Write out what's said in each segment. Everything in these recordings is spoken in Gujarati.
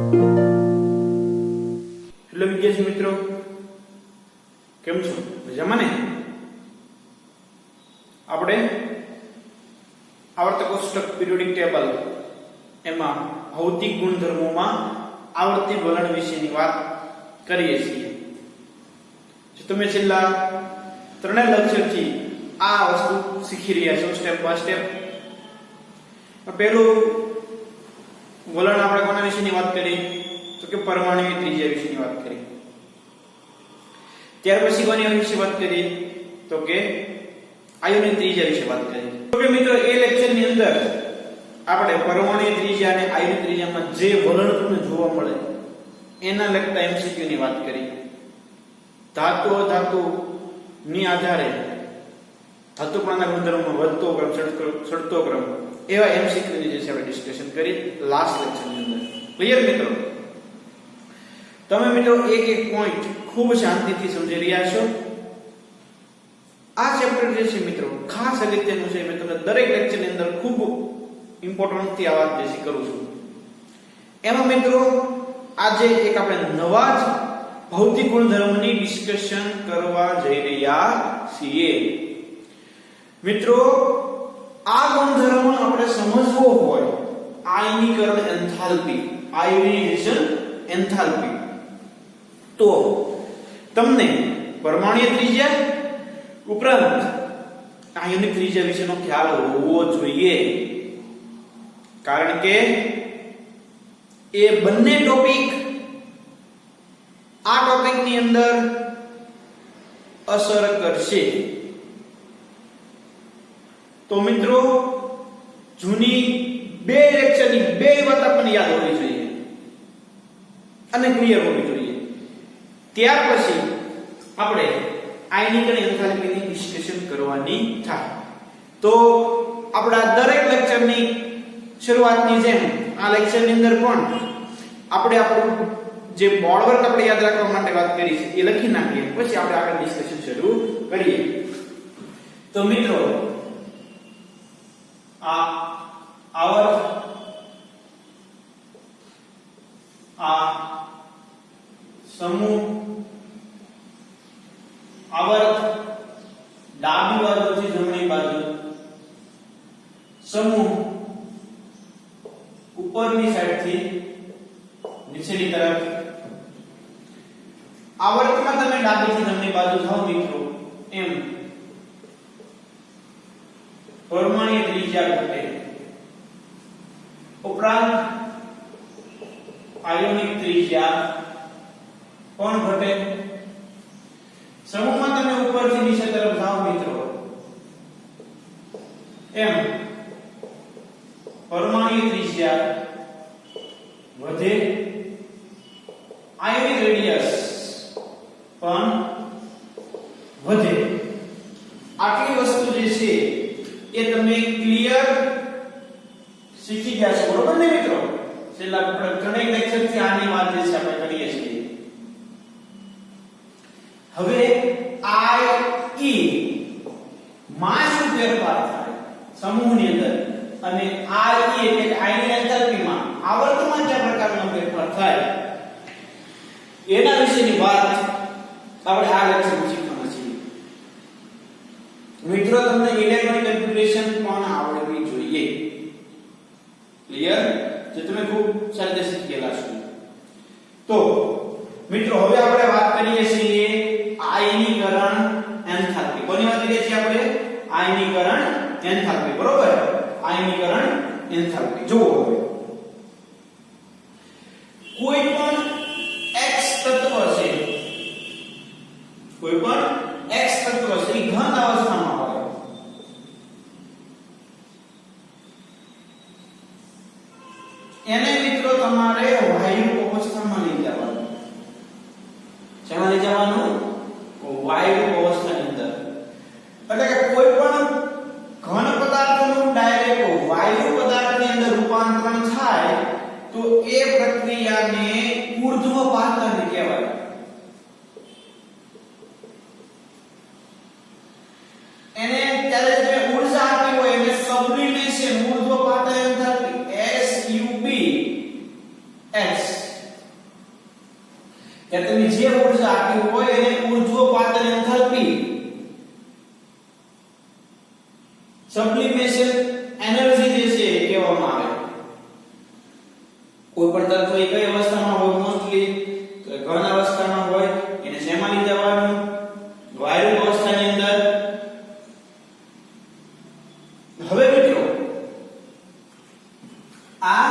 હેલો વિદ્યાર્થી મિત્રો, કેમ છો? મજામાં ને? આપણે આવર્તક કોષ્ટક પીરિયોડિક ટેબલ એમાં ભૌતિક ગુણધર્મોમાં આવર્તી વલણ વિશેની વાત કરીએ છીએ. જો તમે છેલ્લા ત્રણેય લેક્ચરથી આ વસ્તુ શીખી રહ્યા છો સ્ટેપ બાય સ્ટેપ. પહેલું વલણ આપણે કોના વિશેની વાત કરી તો કે પરમાણુની ત્રિજ્યા વિશેની વાત કરી. ત્યાર પછી કોની વિશે વાત કરી તો કે આયોનની ત્રિજ્યા વિશે વાત કરી. તો કે મિત્રો એ લેક્ચરની અંદર આપણે પરમાણુની ત્રિજ્યા અને આયોનની ત્રિજ્યામાં જે વલણ તમને જોવા મળે એના લગતા એમસીક્યુ ની વાત કરી. ધાતુ અધાતુ ની આધારે ધાતુપણાના ગુણધર્મોમાં વધતો ક્રમ ચડતો ક્રમ એવા એમસીક્યુ ની જે છે આપણે ડિસ્કશન કરી લાસ્ટ લેક્ચરની અંદર. ક્લિયર મિત્રો? તમે મિત્રો એક એક પોઈન્ટ ખૂબ શાંતિથી સમજી રહ્યા છો. આ ચેપ્ટર જે છે મિત્રો ખાસ અગત્યનું છે. મેં તમને દરેક લેક્ચરની અંદર ખૂબ ઇમ્પોર્ટન્ટ થી આ વાત જે કરું છું. એમાં મિત્રો આજે એક આપણે નવા જ ભૌતિક ગુણધર્મની ડિસ્કશન કરવા જઈ રહ્યા છીએ. મિત્રો આ ગુણધર્મ આપણે સમજવો હોય આયનીકરણ એન્થાલ્પી, આયોનાઇઝેશન એન્થાલ્પી, તો તમને પરમાણુય ત્રિજ્યા ઉપરાંત આયોનિક ત્રિજ્યા વિશેનો ખ્યાલ હોવો જોઈએ. કારણ કે એ બંને ટોપિક આ ટોપિકની અંદર અસર કરશે. તો મિત્રો જૂની બે લેક્ચરની બે વાત આપણને યાદ હોવી જોઈએ અને ક્લિયર હોવી જોઈએ. ત્યાર પછી આપણે આયનીકરણ એન્થાલ્પીની ડિસ્કશન કરવાની થાય. તો આપણા દરેક લેક્ચરની શરૂઆતની જેમ આ લેક્ચરની અંદર પણ આપણે આપણું જે બોર્ડ વર્ક આપણે યાદ રાખવા માટે વાત કરી છે એ લખી નાખીએ, પછી આપણે આગળ ડિસ્કશન શરૂ કરીએ. તો મિત્રો આ આવર્ત આ સમૂહ આવર્ત ડાબી બાજુથી જમણી બાજુ, સમૂહ ઉપરની સાઈડથી નીચેની તરફ. આવર્તમાં તમે ડાબીથી જમણી બાજુ જાઓ મિત્રો એમ પરમાણુય ત્રિજ્યા ઘટે, ઉપરાંત આયોનિક ત્રિજ્યા પણ ઘટે. સમૂહમાં તમે ઉપરથી નીચે તરફ જાઓ મિત્રો એમ પરમાણુય ત્રિજ્યા વધે, આયોનિક રેડિયસ પણ વધે. આટલી વસ્તુ જે છે એ તમે ક્લિયર શીખી ગયા છો, બરોબર ને મિત્રો? છેલ્લા ઘણા લેક્ચરથી આની વાત જે છે આપણે કરીએ છીએ. હવે I E માં શું ફેરફાર થાય સમૂહની અંદર અને I E એટલે કે આયનિક એન્થાલ્પીમાં આવર્તમાં કયા પ્રકારનો ફેરફાર થાય એના વિશેની વાત આપણે આ લેક્ચરમાં શીખવાના છીએ. મિત્રો તમને ઇલેક્ટ્રોનિક કન્ફિગ્યુરેશન પણ આવડવી જોઈએ. ક્લિયર? જે તમે ખૂબ સારી રીતે શીખેલા છો. તો મિત્રો હવે આપણે વાત કરીએ છીએ આયનીકરણ એન્થાલ્પી. કોની વાત કરીએ છીએ આપણે? આયનીકરણ એન્થાલ્પી, બરોબર? આયનીકરણ એન્થાલ્પી જુઓ. હવે કોઈ પણ x તત્વ છે, કોઈ પણ x તત્વ છે ઘન અવસ્થામાં હોય, એને મિત્રો તમારે વાયુ અવસ્થામાં લઈ જવાનું. શેમાં લઈ જવાનું? વાયુ અવસ્થાની અંદર. એટલે કે કોઈ પણ ઘન પદાર્થનું ડાયરેક્ટ વાયુ પદાર્થની અંદર રૂપાંતરણ થાય તો એ પ્રક્રિયાને ઊર્ધ્વપાતન કહેવાય. એને ત્યારે જે ઊર્જા આપી હોય એને સબ્લિમેશન ઊર્ધ્વપાતન એન્થાલ્પી SUB S કે તમે જે ઊર્જા આપી હોય એને ઊર્ધ્વપાતન એન્થાલ્પી સબ્લિમેશન એનર્જી જે છે એ કહેવામાં આવે. કોઈ પણ તત્વ એ કઈ અવસ્થામાં હોય મોસ્ટલી તો ઘન અવસ્થામાં હોય એને શેમાં લઈ જવાનું વાયુ અવસ્થાની અંદર. હવે મિત્રો આ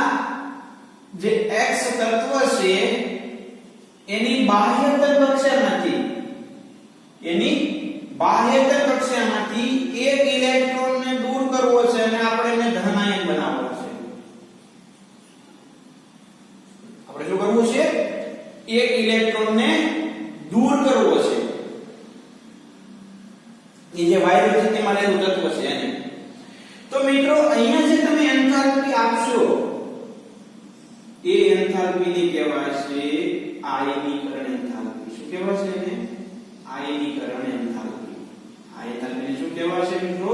જે x તત્વ છે એની બાહ્યતર કક્ષામાંથી એક ઇલેક્ટ્રોનને દૂર કરવો છે અને આપણે એને ધન આયન બનાવવો છે. આપણે શું કરવું છે? એક ઇલેક્ટ્રોનને દૂર કરવો છે. એ જે વાયુ સ્થિતિમાં રહેલું તત્વ છે એને. તો મિત્રો અહીંયા જે તમે એન્થાલ્પી આપશો એ એન્થાલ્પીને કહેવાશે આયનીકરણ એન્થાલ્પી. શું કહેવાશે એને? આયનીકરણ એન્થાલ્પી. આ એન્થાલ્પીને શું કહેવાશે મિત્રો?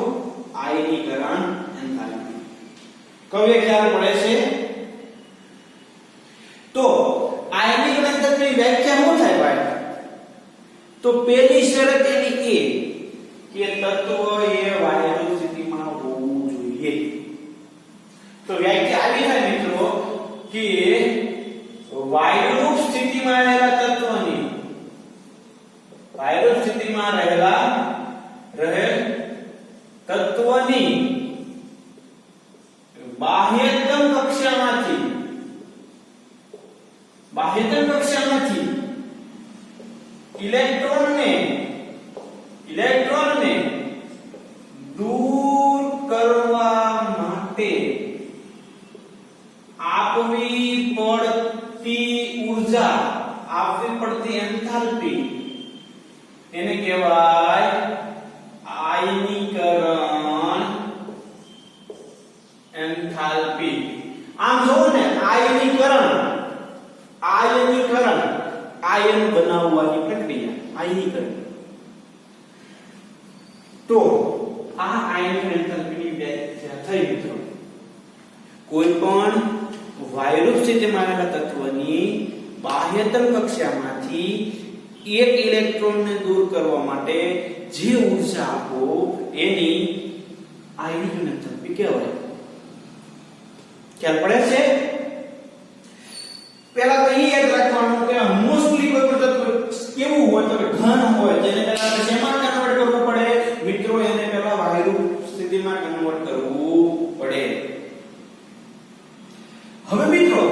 આયનીકરણ એન્થાલ્પી. કવે ખ્યાલ પડે છે? તો આયનીકરણ એન્થાલ્પીની વ્યાખ્યા શું થાય ભાઈ? તો પહેલી શરત એની એ કે તત્વ એ વાયુ સ્થિતિમાં હોવું જોઈએ. તો વ્યાખ્યા આવી થાય મિત્રો કે વાયુરૂપ સ્થિતિમાં રહેલા તત્વની બાહ્યતમ કક્ષામાંથી ઇલેક્ટ્રોનને દૂર કરવા માટે આપવી પડતી એન્થાલ્પી એને કહેવાય આયનીકરણ એન્થાલ્પી. આમ જોવો ને આયન બનાવવાની પ્રક્રિયા આયનીકરણ. તો આ આયનીકરણ એન્થાલ્પીની વ્યાખ્યા થઈ મિત્રો. કોઈ પણ વાયુરૂપ સ્થિતિમાં રહેલા તત્વની બાહ્યતમ કક્ષામાંથી એક ઇલેક્ટ્રોનને દૂર કરવા માટે જે ઊર્જા આપો એની આયનીકરણ એન્થાલ્પી કહેવાય. ખ્યાલ પડે છે? પહેલા તો એ યાદ રાખવાનું કે મોસ્ટલી કોઈ પણ તત્વ કેવું હોય તો ઘન હોય જેને પહેલા આપણે શેમાં કન્વર્ટ કરવું પડે મિત્રો? એને પહેલા વાયુરૂપ સ્થિતિમાં કન્વર્ટ કરવું પડે. હવે મિત્રો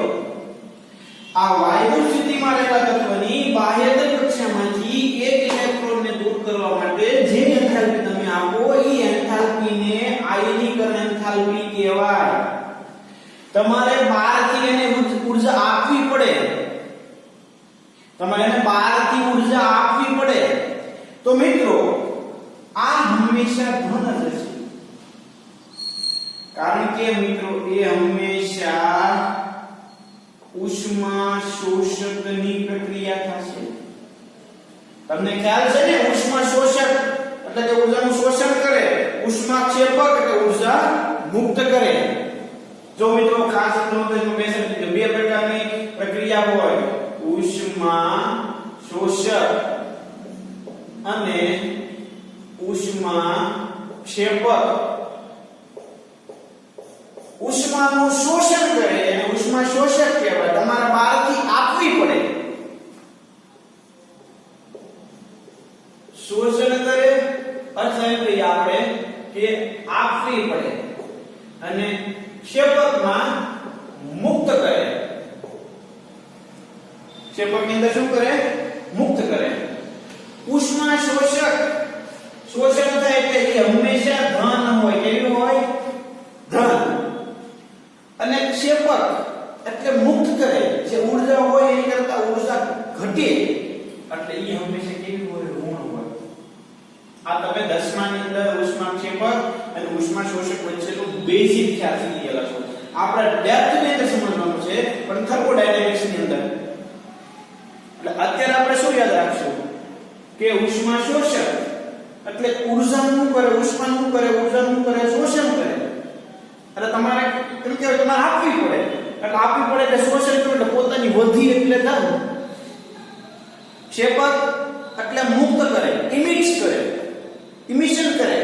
આ વાયુ સ્થિતિમાં રહેલા તત્વની બાહ્યતમ કક્ષામાંથી એક ઇલેક્ટ્રોનને દૂર કરવા માટે જે એન્થાલ્પી તમે આપો એ એન્થાલ્પીને આયનીકરણ એન્થાલ્પી કહેવાય. તમારે બહારથી એને ઊર્જા આપવી પડે. તો મિત્રો આ હંમેશા ધન જ હશે. કારણ કે મિત્રો એ હંમેશા ઉષ્મા શોષકની પ્રક્રિયા થશે. તમને ખ્યાલ છે ને? ઉષ્મા શોષક એટલે કે ઊર્જાનું શોષણ કરે, ઉષ્માક્ષેપક એટલે ઊર્જા મુક્ત કરે. જો મિત્રો ખાસ નોંધો બે પ્રકારની પ્રક્રિયા હોય, ઉષ્મા શોષક અને ઉષ્મા ક્ષેપક. ઉષ્માનું શોષણ કરે અને ઉષ્મા શોષક કહેવાય. તમારે બહારથી આપવી પડે. શોષણ કરે અથવા એમ કહીએ આપણે કે આપવી પડે અને ક્ષેપકમાં મુક્ત કરે. ક્ષેપકની અંદર શું કરે? મુક્ત કરે. ઉષ્મા શોષક શોષણ થાય એટલે એ હંમેશા ધન હોય. કેવું હોય? ધન. અને ક્ષેપક એટલે મુક્ત કરે. જે ઊર્જા હોય એની કરતા ઊર્જા ઘટે એટલે એ હંમેશા કેવી હોય? ઋણ હોય. આ તમે 10મા ની અંદર ઉષ્મા ક્ષેપક અને ઉષ્મા શોષક વચ્ચેનું બેઝિક ખ્યાલ શીખી ગયેલા છો. આપણે ડેપ્થ ની અંદર સમજવાનું છે પણ થર્મોડાયનેમિક્સ ની અંદર. એટલે અત્યારે આપણે શું યાદ રાખશું કે ઉષ્મા શોષક એટલે ઊર્જાનું કરે, ઉષ્માનું કરે, ઊર્જાનું કરે, શોષણ કરે. એટલે તમારે એમ કહેવાય તમારે આપવી પડે. એટલે આપવી પડે એટલે શોષણ કરવું એટલે પોતાની વધી એટલે ધન. ક્ષેપક એટલે મુક્ત કરે, ઇમિટ્સ કરે, ઇમિશન કરે,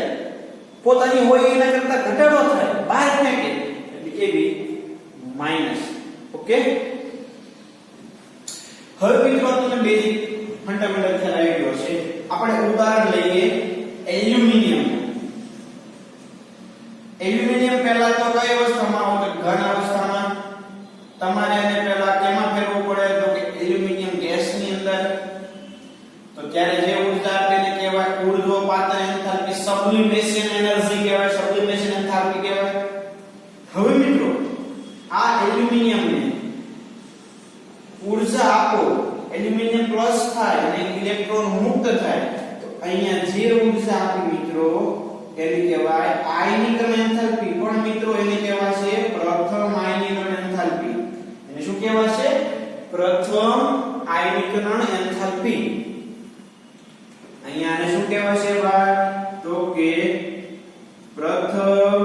પોતાની હોય એના કરતા ઘટાડો થાય, બહાર ફેંકે, એટલે એ બી માઈનસ. ઓકે, હવે મિત્રો તમને બેઝિક ફંડામેન્ટલ ખ્યાલ આવી ગયો છે. આપણે ઉદાહરણ લઈએ એલ્યુમિનિયમ. એલ્યુમિનિયમ પહેલા તો કઈ અવસ્થામાં હોય? ઘન અવસ્થામાં. તમારે એને પહેલા કેમાં ફેરવવું પડે? તો કે એલ્યુમિનિયમ ગેસની અંદર. તો ત્યારે જે ઊર્જા આપે એને કહેવાય ઊર્ધ્વપાતન એન્થાલ્પી, સબ્લિમેશન એનર્જી કહેવાય, સબ્લિમેશન એન્થાલ્પી કહેવાય. હવે મિત્રો આ એલ્યુમિનિયમને ઊર્જા આપો, એલ્યુમિનિયમ પ્લસ થાય અને ઇલેક્ટ્રોન મુક્ત થાય, તો અહીંયા જે ઊર્જા આપી મિત્રો એને કહેવાય આયનીકરણ એન્થાલ્પી. પણ મિત્રો એને કહેવાશે પ્રથમ આયનીકરણ એન્થાલ્પી. એને શું કહેવાશે? પ્રથમ આયનીકરણ એન્થાલ્પી. અહીંયા આને શું કહેવાશે ભાઈ? તો કે પ્રથમ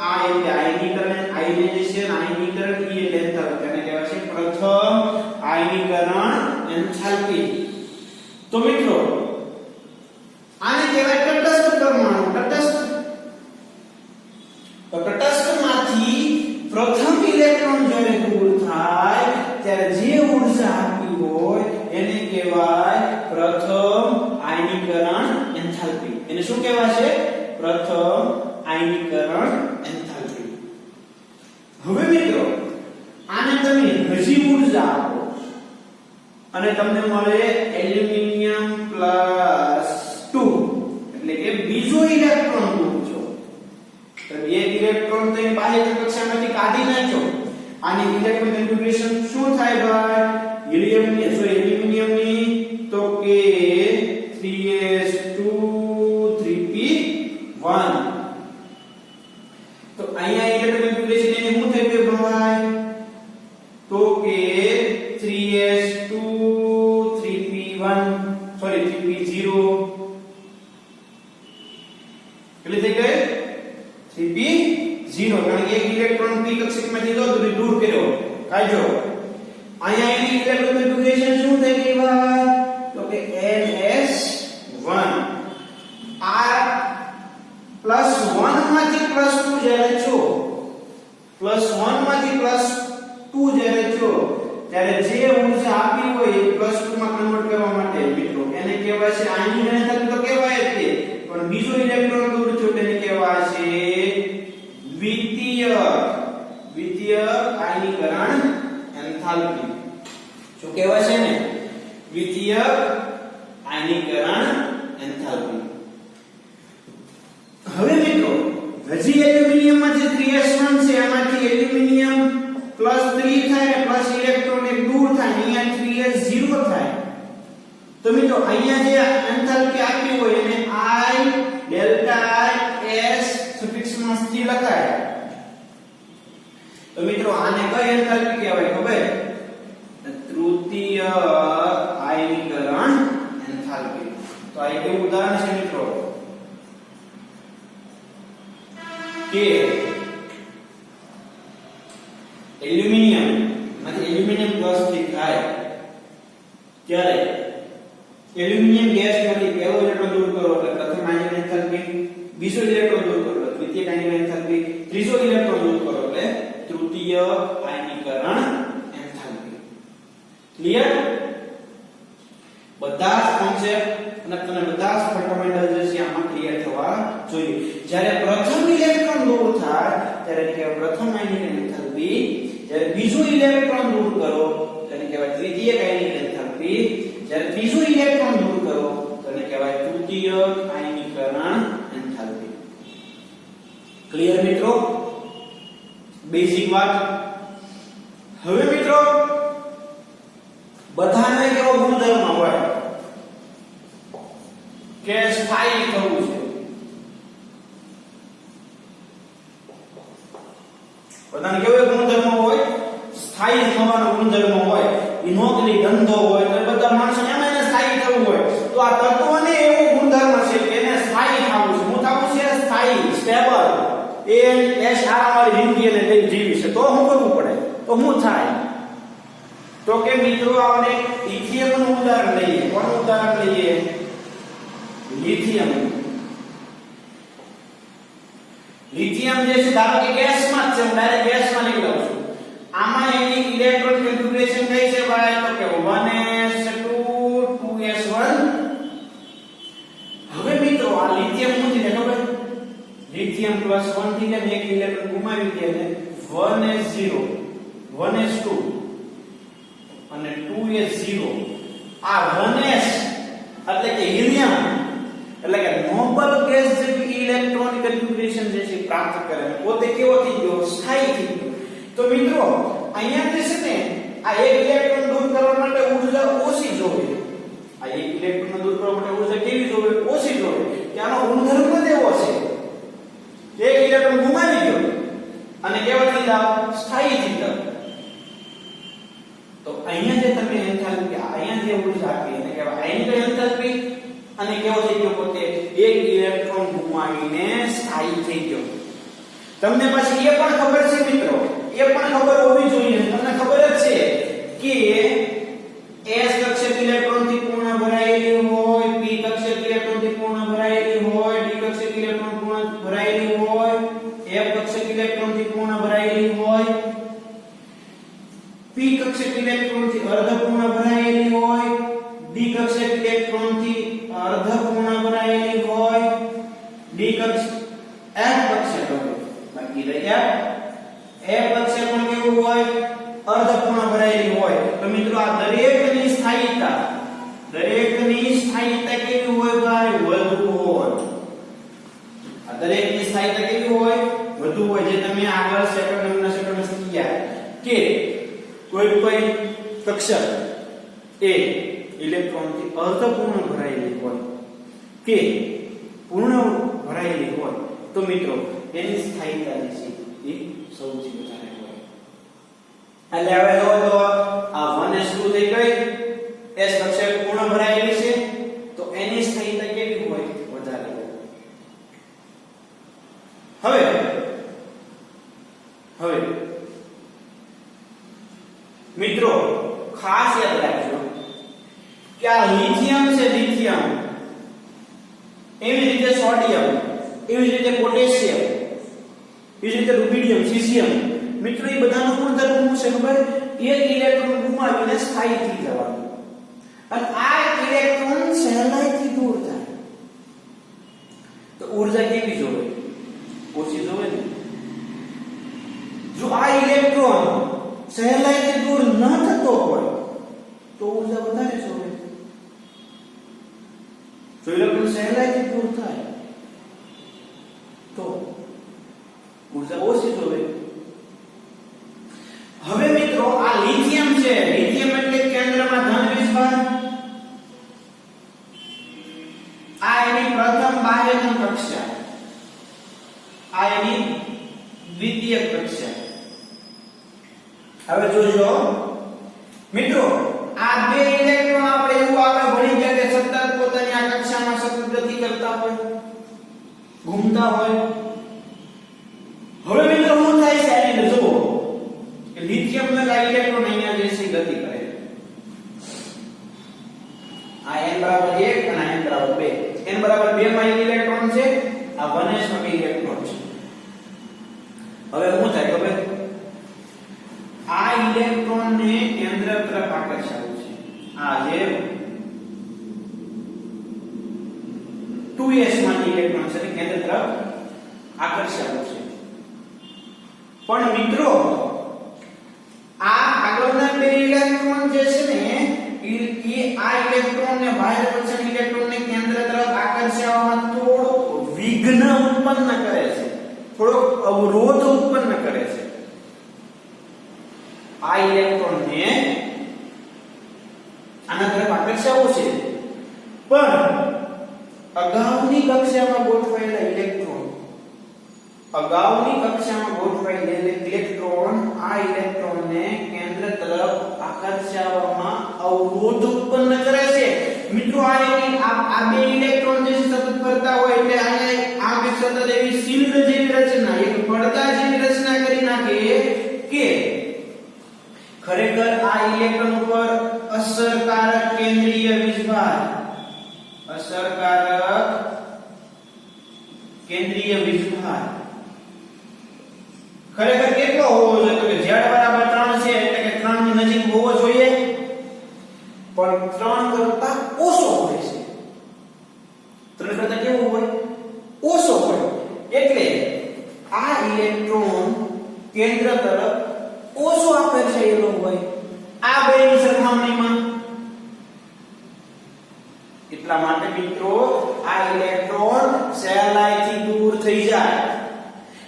આ એટલે આયનીકરણ, આયનાઇઝેશન, આયનીકરણ ઈ એટલે એન્થાલ્પી. એને કહેવાશે પ્રથમ આયનીકરણ એન્થાલ્પી. તો મિત્રો આને કહેવાય તટસ્થ પરમાણુ. તટસ્થ. તો તટસ્થમાંથી પ્રથમ ઇલેક્ટ્રોન જ્યારે દૂર થાય ત્યારે જે ઊર્જા આપી હોય એને કહેવાય પ્રથમ આયનીકરણ એન્થાલ્પી. એને શું કહેવાશે? પ્રથમ આયનીકરણ એન્થાલ્પી. હવે મિત્રો આને તમે હજી ઊર્જા આપો અને તમને મળે એલ્યુમિનિયમ +2, એટલે કે બીજો ઇલેક્ટ્રોન દૂર છો. તો એક ઇલેક્ટ્રોન તો બાહ્ય કક્ષામાંથી કાઢી નાખો. આની ઇલેક્ટ્રોન કન્ફિગ્યુરેશન શું થાય ભાઈ? એલ્યુમિનિયમની તો કે 3s2 3p1. તો અહીંયા ઇલેક્ટ્રોન કન્ફિગ્યુરેશન એને શું થઈ ગયું ભાઈ? તો કે 3s2 3p1 સોરી 3p0 એટલે થઈ ગઈ 3p0. કારણ કે એક ઇલેક્ટ્રોન p કક્ષકમાંથી દૂર કર્યો, કાઢ્યો. અહીંયા એની ઇલેક્ટ્રોન કન્ફિગ્યુરેશન શું થઈ ગઈ ભાઈ? તો કે ns1. આ +1 માંથી +2 જ્યારે છો, +1 માંથી +2 જ્યારે છો ત્યારે જે ઊર્જા આપી હોય એ +2 માં કન્વર્ટ કરવા માટે મિત્રો એને કહેવાય છે આયનીકરણ એન્થાલ્પી. તો કહેવાય જ તે, પણ બીજો ઇલેક્ટ્રોન દૂર છો તેને કહેવાય છે દ્વિતીય આયનીકરણ એન્થાલ્પી. શું કહેવાય છે ને? દ્વિતીય આયનીકરણ એન્થાલ્પી. હવે મિત્રો હજી એલ્યુમિનિયમમાં જે 3s1 છે એમાંથી એલ્યુમિનિયમ +3 થાય પ્લસ ઇલેક્ટ્રોન એક દૂર થાય, અહીંયા 3s0 થાય. તો મિત્રો અહીંયા જે એન્થાલ્પી આપી હોય એને I ડેલ્ટા S સફિક્સમાં સ્થિર લખાય. તો મિત્રો આને કઈ એન્થાલ્પી કહેવાય ખબર? તૃતીય આયનીકરણ એન્થાલ્પી. તો આ એક ઉદાહરણ છે મિત્રો કે એલ્યુમિનિયમ માંથી એલ્યુમિનિયમ +3 થાય ત્યારે એલ્યુમિનિયમ ગેસ માંથી પહેલો ઇલેક્ટ્રોન દૂર કરો એટલે પ્રથમ આયનીકરણ એન્થાલ્પી, બીજો ઇલેક્ટ્રોન દૂર કરો એટલે દ્વિતીય આયનીકરણ એન્થાલ્પી, ત્રીજો ઇલેક્ટ્રોન દૂર કરો એટલે તૃતીય આયનીકરણ એન્થાલ્પી. ક્લિયર? બધા જ કોન્સેપ્ટ અને તમને બધા જ ફંડામેન્ટલ જે છે આમાં ક્લિયર થવા જોઈએ. જ્યારે પ્રથમ ઇલેક્ટ્રોન દૂર થાય ત્યારે કહેવાય પ્રથમ આયનીકરણ એન્થાલ્પી, જ્યારે બીજો ઇલેક્ટ્રોન દૂર કરો તેને કહેવાય દ્વિતીય આયનીકરણ એન્થાલ્પી, જ્યારે ત્રીજો ઇલેક્ટ્રોન દૂર કરો તેને કહેવાય તૃતીય આયનીકરણ એન્થાલ્પી. ક્લિયર મિત્રો? બેઝિક વાત. હવે મિત્રો બધાનો એક એવો ગુણધર્મ હોય કે સ્થાયી થવું છે. બધાને કેવો ગુણધર્મ હોય? સ્થાયી થવાનો ગુણધર્મ હોય. એ નોકરી ધંધો હોય તો બધા માણસોને એમ એને સ્થાયી થવું હોય. તો આ તત્વોને એવો ગુણધર્મ છે કે એને સ્થાયી થવું છે. હું થવું છે સ્થાયી, સ્ટેબલ. એ એસ આરામવાળી જિંદગી એને જીવી છે. તો શું કરવું પડે? તો શું થાય? તો કે મિત્રો આપણે લિથિયમ નું ઉદાહરણ લઈએ. કોનું ઉદાહરણ લઈએ? લિથિયમ. લિથિયમ જે છે ધારો કે ગેસમાં જ છે, હું ડાયરેક્ટ ગેસમાં લઈ લઉં છું. આમાં એની ઇલેક્ટ્રોન કન્ફિગ્યુરેશન કઈ છે ભાઈ? તો કે 1s2 2s1. હવે મિત્રો આ લિથિયમ શું છે ખબર? લિથિયમ +1 થી ને એક ઇલેક્ટ્રોન ગુમાવી દે ને 1s0 1s2 અને 2s0. આ 1s એટલે કે હિલિયમ એટલે કે નોબલ ગેસ જેવી ઇલેક્ટ્રોન કન્ફિગ્યુરેશન જે છે પ્રાપ્ત કરે, પોતે કેવો થઈ ગયો? સ્થાયી થઈ ગયો. તો મિત્રો અહીંયા જે છે ને આ એક ઇલેક્ટ્રોન દૂર કરવા માટે ઊર્જા ઓછી જોઈએ. આ એક ઇલેક્ટ્રોન દૂર કરવા માટે ઊર્જા કેવી જોઈએ? ઓછી જોઈએ. ત્યાંનો ગુણધર્મ જ એવો છે. એક ઇલેક્ટ્રોન ગુમાવી ગયો અને કેવા થઈ જાવ? સ્થાયી થઈ જાવ. તો અહીંયા જે તમે એન્થાલ્પી અહીંયા જે ઊર્જા આપી એને કહેવાય આયનિક એન્થાલ્પી. અને કેવો થઈ ગયો? પોતે એક ઇલેક્ટ્રોન ગુમાવીને સ્થાયી થઈ ગયો. તમને પછી એ પણ ખબર છે મિત્રો, એ પણ ખબર હોવી જોઈએ, તમને ખબર જ છે કે s કક્ષક ઇલેક્ટ્રોન થી પૂર્ણ ભરાયેલી હોય, p કક્ષક ઇલેક્ટ્રોન થી પૂર્ણ ભરાયેલી હોય, d કક્ષક ઇલેક્ટ્રોન પૂર્ણ ભરાયેલી હોય, f કક્ષક ઇલેક્ટ્રોન થી પૂર્ણ ભરાયેલી હોય, p કક્ષક ઇલેક્ટ્રોન થી અર્ધ પૂર્ણ ભરાયેલી હોય, d કક્ષક ઇલેક્ટ્રોન થી અર્ધ પૂર્ણ ભરાયેલી હોય, d કક્ષક f કક્ષક બાકી રહ્યા f કક્ષક પણ કેવું હોય? અર્ધ પૂર્ણ ભરાયેલી હોય. તો મિત્રો આ દરેકની સ્થાયીતા કેવી હોય ભાઈ? વધુ હોય. આ દરેકની સ્થાયીતા કેવી હોય? વધુ હોય. જે તમે આગળ સેકન્ડ શીખ્યા કે કોઈ કક્ષક એ ઇલેક્ટ્રોન થી અર્ધ પૂર્ણ ભરાયેલી હોય કે પૂર્ણ ભરાયેલી હોય તો મિત્રો એની સ્થાયીતા જે છે એ સૌથી વધારે હોય. એટલે હવે જો તો આ 1s2 થઈ ગઈ, s કક્ષક પૂર્ણ ભરાયેલી છે તો એની સ્થાયીતા કેવી હોય? વધારે હોય. હવે મિત્રો ખાસ યાદ રાખજો કે આ લિથિયમ છે, લિથિયમ એવી રીતે સોડિયમ, એવી રીતે પોટેશિયમ, એવી રીતે રુબિડિયમ, સીઝિયમ. મિત્રો એ બધાનો ગુણધર્મ શું છે ખબર? એક ઇલેક્ટ્રોન ગુમાવીને સ્થાયી થઈ જવાનું. અને આ ઇલેક્ટ્રોન સહેલાઈથી દૂર થાય તો ઊર્જા કેવી જોવે? ઓછી જોવે ને. જો આ ઇલેક્ટ્રોન સહેલાઈથી દૂર ન થતો હોય તો ઊર્જા વધારે જોવે. જો ઇલેક્ટ્રોન સહેલાઈથી દૂર થાય તો ઊર્જા ઓછી જોવે. હવે મિત્રો આ લિથિયમ છે, લિથિયમ એટલે કેન્દ્રમાં ધન વિસ્ભાર. આ એની પ્રથમ બાહ્યતમ કક્ષા, આ એની દ્વિતીય કક્ષા. હવે જોજો મિત્રો આ બે ઇલેક્ટ્રોન આપણે એવું આગળ ભણી ગયા કે સતત પોતાની આ કક્ષામાં સતત ગતિ કરતા હોય, ઘૂમતા હોય. હવે મિત્રો શું થાય છે આની જુઓ કે લિથિયમ ના ઇલેક્ટ્રોન અહીંયા જે છે ગતિ કરે. આ n બરાબર 1 અને n બરાબર 2. n બરાબર 2 માં એક ઇલેક્ટ્રોન છે, આ 1s માં બે ઇલેક્ટ્રોન છે. હવે શું થાય ખબર? આ ઇલેક્ટ્રોન ને કેન્દ્ર તરફ આકર્ષાવું છે. આ જે 2s માં ઇલેક્ટ્રોન છે કેન્દ્ર તરફ આકર્ષાવું છે. પણ મિત્રો આ આગળના બે ઇલેક્ટ્રોન જે છે ને એ આ ઇલેક્ટ્રોન ને બાહ્ય પક્ષના ઇલેક્ટ્રોન ને કેન્દ્ર તરફ આકર્ષવામાં થોડો વિઘ્ન ઉત્પન્ન કરે છે, થોડો અવરોધ ઉત્પન્ન કરે છે. આ ઇલેક્ટ્રોન ને આના તરફ આકર્ષાવું છે, પણ અગાઉની કક્ષામાં ગોઠવાયેલા ઇલેક્ટ્રોન આ ઇલેક્ટ્રોનને કેન્દ્ર તરફ આકર્ષવામાં અવરોધ ઉત્પન્ન કરે છે. મિત્રો આ બે ઇલેક્ટ્રોન જે સતત ફરતા હોય એટલે અહીંયા આ બે સતત એવી શિલ્ડ જેવી રચના, એક પડદા જેવી રચના કરી નાખે કે ખરેખર આ ઇલેક્ટ્રોન ઉપર અસરકારક કેન્દ્રીય વીજભાર ખરેખર કેટલો હોવો જોઈએ તો કે z બરાબર 3 છે એટલે કે 3 ની નજીક હોવો જોઈએ, પણ 3 કરતા ઓછો હોય છે. 3 કરતા કેવો હોય? ઓછો હોય. એટલે આ ઇલેક્ટ્રોન કેન્દ્ર તરફ ઓછો આકર્ષાયેલો હોય આ બેની સરખામણીમાં. એટલા માટે મિત્રો આ ઇલેક્ટ્રોન સહેલાઈથી દૂર થઈ જાય.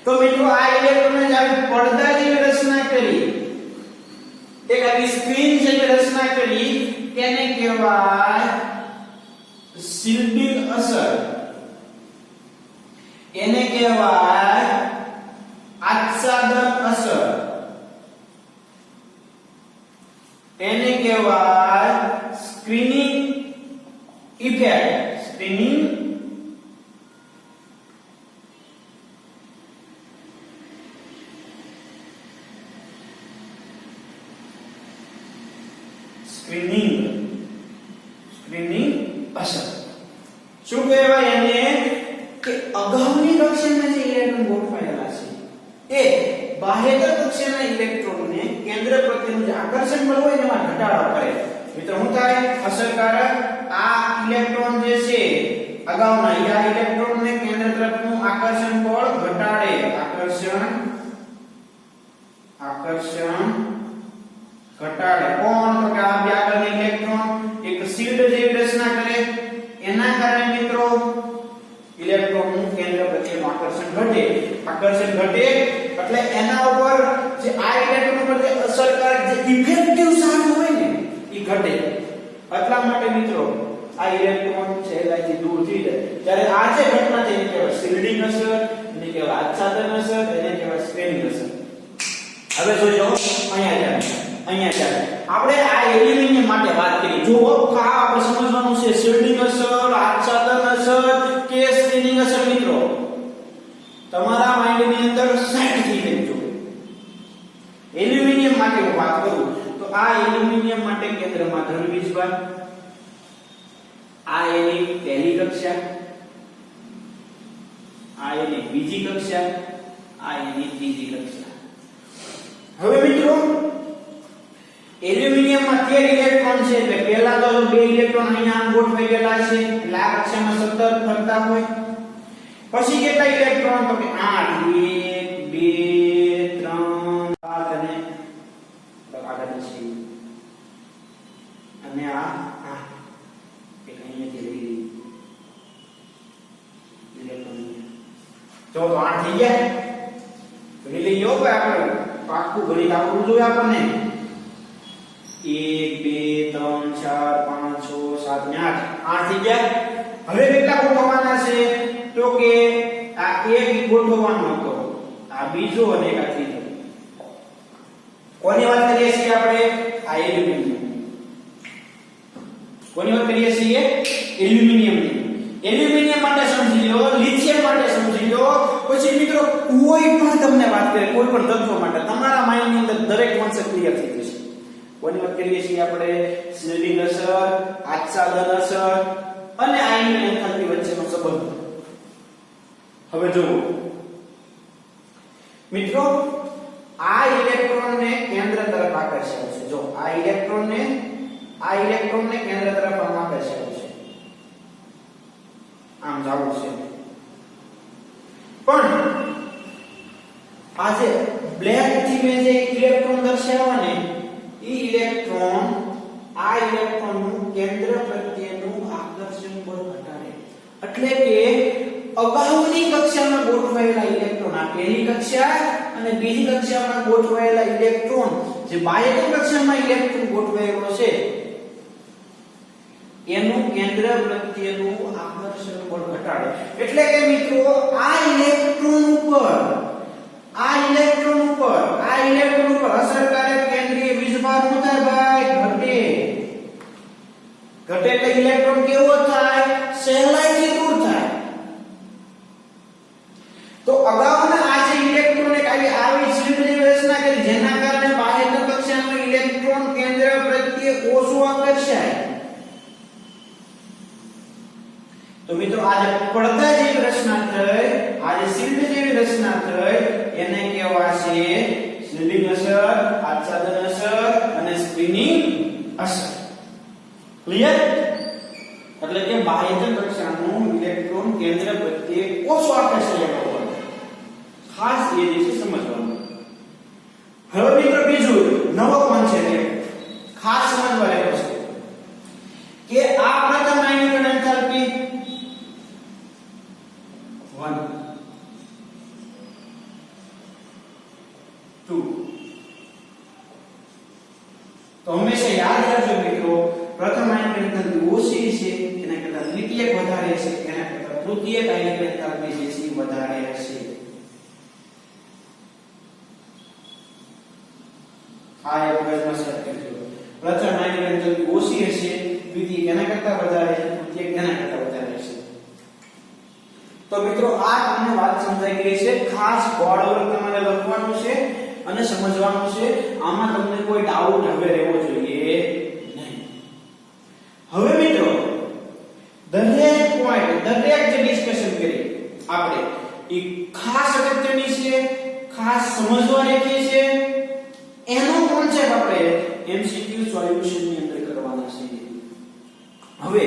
તો મિત્રો આ ઇલેક્ટ્રોનને જ આવી પડદા જેવી રચના કરી, એક આવી સ્ક્રીન જેવી રચના કરી, તેને કહેવાય શિલ્ડિંગ અસર. એને કહેવાય આચ્છાદન અસર. એને કહેવાય સ્ક્રીનિંગ ઇફેક્ટ. સ્ક્રીનિંગ અસર. શું કહેવાય એને? કે અગાઉની કક્ષામાં જે ઇલેક્ટ્રોન ગોઠવાયેલા છે એ બાહ્યતર કક્ષાના ઇલેક્ટ્રોનને કેન્દ્ર પ્રત્યેનું જે આકર્ષણ બળ હોય એમાં ઘટાડો કરે. મિત્રો શું થાય? અસરકારક આ ઇલેક્ટ્રોન જે છે અગાઉના આ ઇલેક્ટ્રોનને કેન્દ્ર તરફનું આકર્ષણ બળ ઘટાડે. આકર્ષણ ઘટાડે. કોણ? તો કે આ બે આગળના ઇલેક્ટ્રોન એક શિલ્ડ જેવી રચના કરે. એના કારણે મિત્રો ઇલેક્ટ્રોનનું કેન્દ્ર પ્રત્યેનું આકર્ષણ ઘટે. આકર્ષણ ઘટે એટલે એના ઉપર જે આ ઇલેક્ટ્રોન ઉપર જે અસરકારક જે ઇફેક્ટિવ ચાર્જ હોય ને એ ઘટે. એટલા માટે મિત્રો આ ઇલેક્ટ્રોન સહેલાઈથી દૂર થઈ જાય. ત્યારે આ જે ઘટના છે એને કહેવાય શિલ્ડિંગ અસર, એને કહેવાય આચ્છાદન અસર, એને કહેવાય સ્ક્રીનિંગ અસર. હવે જોઈ લો અહીંયા ચાલે આપણે આ એલ્યુમિનિયમ માટે વાત કરી. જો આપણે સમજવાનું છે શિલ્ડિંગ અસર, આચ્છાદન અસર કે સ્ક્રીનિંગ અસર. મિત્રો તમારા માઇન્ડની અંદર સેટ થઈ ગઈ. જો એલ્યુમિનિયમ માટે હું વાત કરું તો આ એલ્યુમિનિયમ માટે કેન્દ્રમાં ધન વીજભાર, આ એની પહેલી કક્ષા, આ એની બીજી કક્ષા, આ એની ત્રીજી કક્ષા. હવે મિત્રો એલ્યુમિનિયમમાં 13 ઇલેક્ટ્રોન છે એટલે પહેલા તો 2 ઇલેક્ટ્રોન અહીંયા ગોઠવાઈ ગયેલા છે એટલે આ કક્ષામાં સતત ફરતા હોય. પછી કેટલા ઇલેક્ટ્રોન? તો કે 8 1 2 3 7 અને આગળ છે અને આ એક અહીંયાથી લઈ ઇલેક્ટ્રોન તો 8 થઈ ગયા. ગણી લઈએ હો ભાઈ આપણે પાકું ગણિત આવડવું જોઈએ આપણને. 1 2 3 4 5 6 7 8 થઈ ગયા. હવે કેટલા ગોઠવવાના છે? તો કે આ એક ગોઠવવાનો હતો, આ બીજો અને એક આ ત્રીજો. કોની વાત કરીએ છીએ આપણે? આ એલ્યુમિનિયમ. કોની વાત કરીએ છીએ? એલ્યુમિનિયમની. એલ્યુમિનિયમ માટે સમજી લો, લિથિયમ માટે સમજી લો. પછી મિત્રો કોઈ પણ તમને વાત કરે કોઈ પણ તત્વ માટે તમારા માઇન્ડની અંદર દરેક કોન્સેપ્ટ ક્લિયર થઈ જશે. કોની વાત કરીએ છીએ આપણે? શિલ્ડિંગ અસર, આચ્છાદન અસર અને આયન એન્થાલ્પી વચ્ચેનો સંબંધ. હવે જુઓ મિત્રો આ ઇલેક્ટ્રોનને કેન્દ્ર તરફ આકર્ષાય છે. જો આ ઇલેક્ટ્રોનને કેન્દ્ર તરફ આકર્ષાય છે. આમ જાવું છે. પણ આ જે બ્લેક થી મેં જે ઇલેક્ટ્રોન દર્શાવ્યા ને એ ઇલેક્ટ્રોન આ ઇલેક્ટ્રોનનું કેન્દ્ર પ્રત્યેનું આકર્ષણ બળ ઘટાડે. એટલે કે અગાઉની કક્ષામાં ગોઠવાયેલા ઇલેક્ટ્રોન, આ પહેલી કક્ષા અને બીજી કક્ષામાં ગોઠવાયેલા ઇલેક્ટ્રોન, જે બાહ્ય કક્ષામાં ઇલેક્ટ્રોન ગોઠવાયેલો છે એનું કેન્દ્ર પ્રત્યેનું આકર્ષણ બળ ઘટાડે. એટલે કે મિત્રો આ ઇલેક્ટ્રોન ઉપર અસરકારક કેન્દ્રીય વીજભાર નું થાય ભાઈ ઘટે. એટલે ઇલેક્ટ્રોન કેવો થાય? સહેલાઈથી દૂર થાય. તો અગાઉના આ જે ઇલેક્ટ્રોન એક આવી શિલ્ડ જેવી રચના કરી જેના કારણે બાહ્ય કક્ષાનો ઇલેક્ટ્રોન તો મિત્રો આ જે પડદા જેવી રચના થઈ, આ જે શિલ્ડ જેવી રચના થઈ એને કહેવાશે શિલ્ડિંગ અસર, આચ્છાદન અસર અને સ્પિનિંગ અસર. ક્લિયર? એટલે કે બાહ્ય કક્ષાનું ઇલેક્ટ્રોન કેન્દ્ર પ્રત્યે ઓછો આકર્ષણ હોય, ખાસ એ રીતે સમજવાનું. હવે મિત્રો બીજું નવો કોન્સેપ્ટ ખાસ સમજવા જેવો છે કે આ પ્રથમ આયનીકરણ એન્થાલ્પી 1 2. તો હંમેશા યાદ રાખજો મિત્રો, પ્રથમ આયનીકરણ એન્થાલ્પી ઓછી છે એના કરતા દ્વિતીયક વધારે છે, એના કરતા તૃતીયક આયનીકરણ એન્થાલ્પી જે છે વધારે હશે. આ એક પ્રશ્ન છે. પ્રથમ આયનીકરણ એન્થાલ્પી ઓછી હશે, દ્વિતીયક એના કરતા વધારે છે, તૃતીયક એના કરતા વધારે હશે. તો મિત્રો આ તમને વાત સમજાઈ ગઈ છે. ખાસ બોર્ડ પર તમારે લખવાનું છે અને સમજવાનું છે. આમાં તમને કોઈ ડાઉટ હવે રહેવો જોઈએ નહીં. હવે મિત્રો દરેક પોઈન્ટ, દરેક જે ડિસ્કશન કરી આપણે એ ખાસ અગત્યની છે, ખાસ સમજવા જેવી છે. એનો કોન્સેપ્ટ આપણે MCQ સોલ્યુશન ની અંદર કરવાના છે. હવે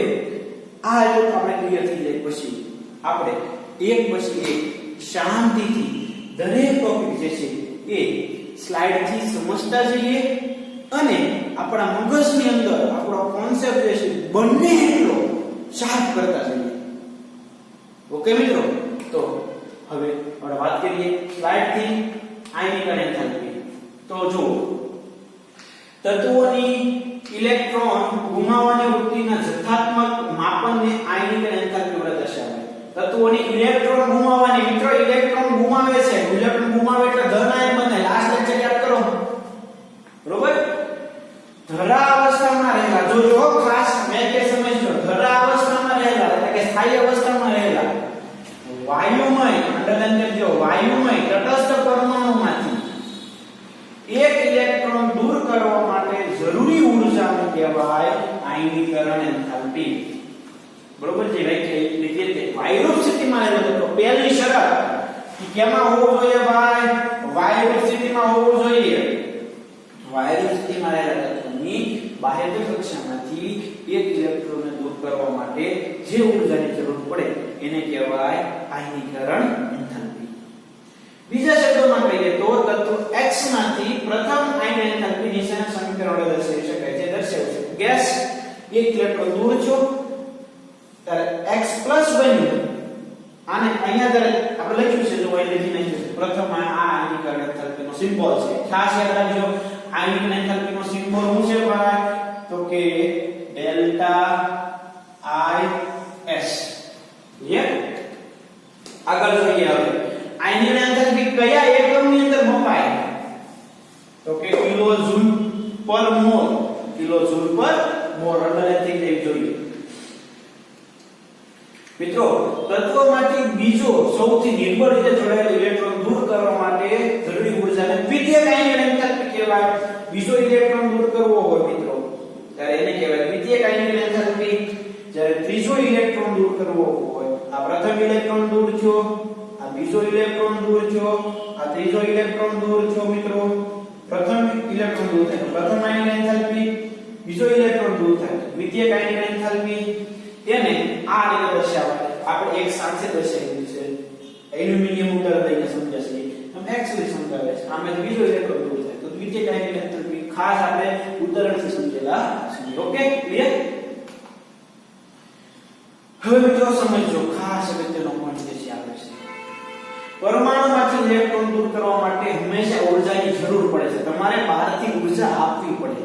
આ જો આપણે ક્લિયર થઈ જાય પછી આપણે એક પછી એક શાંતિથી દરેક ટોપિક જે છે એ સ્લાઇડ થી સમજતા જઈએ અને આપણા મગજની અંદર આપણો કોન્સેપ્ટ જે છે બંને એટલો શાર્પ કરતા જઈએ. ઓકે મિત્રો? તો હવે આપણે વાત કરીએ સ્લાઇડ થી આયનીકરણ એન્થાલ્પી. તો જો તત્વોની ઇલેક્ટ્રોન ગુમાવવાની વૃત્તિના જથ્થાત્મક માપનને આયનીકરણ એન્થાલ્પી વડે દર્શાવે. તત્વોની ઇલેક્ટ્રોન ગુમાવવાની, મિત્રો ઇલેક્ટ્રોન ગુમાવે છે, ઇલેક્ટ્રોન ગુમાવે એટલે ધન આયન બને. લાસ્ટ લેક્ચર યાદ કરો, બરોબર? ધરા અવસ્થામાં રહેલા, જો ખાસ મેં કે સમજજો, ધરા અવસ્થામાં રહેલા એટલે કે સ્થાયી અવસ્થામાં રહેલા વાયુમય, અંડરલાઈન કરજો, વાયુમય તટસ્થ પરમાણુમાંથી એક ઇલેક્ટ્રોન દૂર કરવા માટે જરૂરી ઊર્જાને કહેવાય આયનીકરણ એન્થાલ્પી. બરોબર? જે રીતે વાયુરૂપ સ્થિતિમાં રહેલો તો પહેલી શરત કે કેમાં હોવું જોઈએ ભાઈ? વાયુરૂપ સ્થિતિમાં હોવું જોઈએ. વાયુરૂપ સ્થિતિમાં રહેલા તત્વની બાહ્ય કક્ષામાંથી એક ઇલેક્ટ્રોનને દૂર કરવા માટે જે ઊર્જાની જરૂર પડે એને કહેવાય આયનીકરણ એન્થાલ્પી. બીજા શબ્દોમાં કહીએ તો તત્વ X માંથી પ્રથમ આયન એન્થાલ્પી નીચેના સમીકરણ વડે દર્શાવી શકાય છે. દર્શાવે છે ગેસ એક ઇલેક્ટ્રોન દૂર છો ત્યારે X પ્લસ બન્યું. આને અહીંયા દર આપણે લખ્યું છે, જો અહીં લખી નાખ્યું છે. પ્રથમ આ આયનીકરણ એન્થાલ્પીનો સિમ્બોલ છે. ખાસ યાદ રાખજો, આયનીકરણ એન્થાલ્પીનો સિમ્બોલ શું છે ભાઈ? તો કે ડેલ્ટા IS. ક્લિયર? આગળ જોઈએ હવે આયનીકરણ એન્થાલ્પી કયા એકમની અંદર મપાય? તો કે કિલોજૂલ પર મોલ. કિલોજૂલ પર મોલ અંડરલાઈન થઈ જોઈએ. મિત્રો તત્વોમાંથી બીજો સૌથી નિર્બળ રીતે જોડાયેલો ઇલેક્ટ્રોન દૂર કરવા માટે જરૂરી ઊર્જાને દ્વિતીયક આયનીકરણ એન્થાલ્પી કહેવાય. બીજો ઇલેક્ટ્રોન દૂર કરવો હોય મિત્રો ત્યારે એને કહેવાય દ્વિતીયક આયનીકરણ એન્થાલ્પી. જ્યારે ત્રીજો ઇલેક્ટ્રોન દૂર કરવો હોય, આ પ્રથમ ઇલેક્ટ્રોન દૂર થયો, આ બીજો ઇલેક્ટ્રોન દૂર થયો, આ ત્રીજો ઇલેક્ટ્રોન દૂર થયો મિત્રો, પ્રથમ ઇલેક્ટ્રોન દૂર થાય પ્રથમ આયનીકરણ એન્થાલ્પી, બીજો ઇલેક્ટ્રોન દૂર થાય દ્વિતીયક આયનીકરણ એન્થાલ્પી. એને આ રીતે દર્શાવાય. આપણે એક સાથે દર્શાવ્યું છે, એલ્યુમિનિયમ ઉદાહરણ લઈને સમજાશે, આમ એક્સલી સમજાવે છે. આમે બીજો ઇલેક્ટ્રોન દૂર થાય તો દ્વિતીયક આયનીકરણ એન્થાલ્પી ખાસ આપણે ઉદાહરણથી સમજેલા છે. ઓકે? ક્લિયર? હવે મિત્રો સમજો, ખાસ અગત્યનો પોઈન્ટ જે છે આવે છે પરમાણુમાંથી ઇલેક્ટ્રોન દૂર કરવા માટે હંમેશા ઊર્જાની જરૂર પડે છે. તમારે બહારથી ઊર્જા આપવી પડે.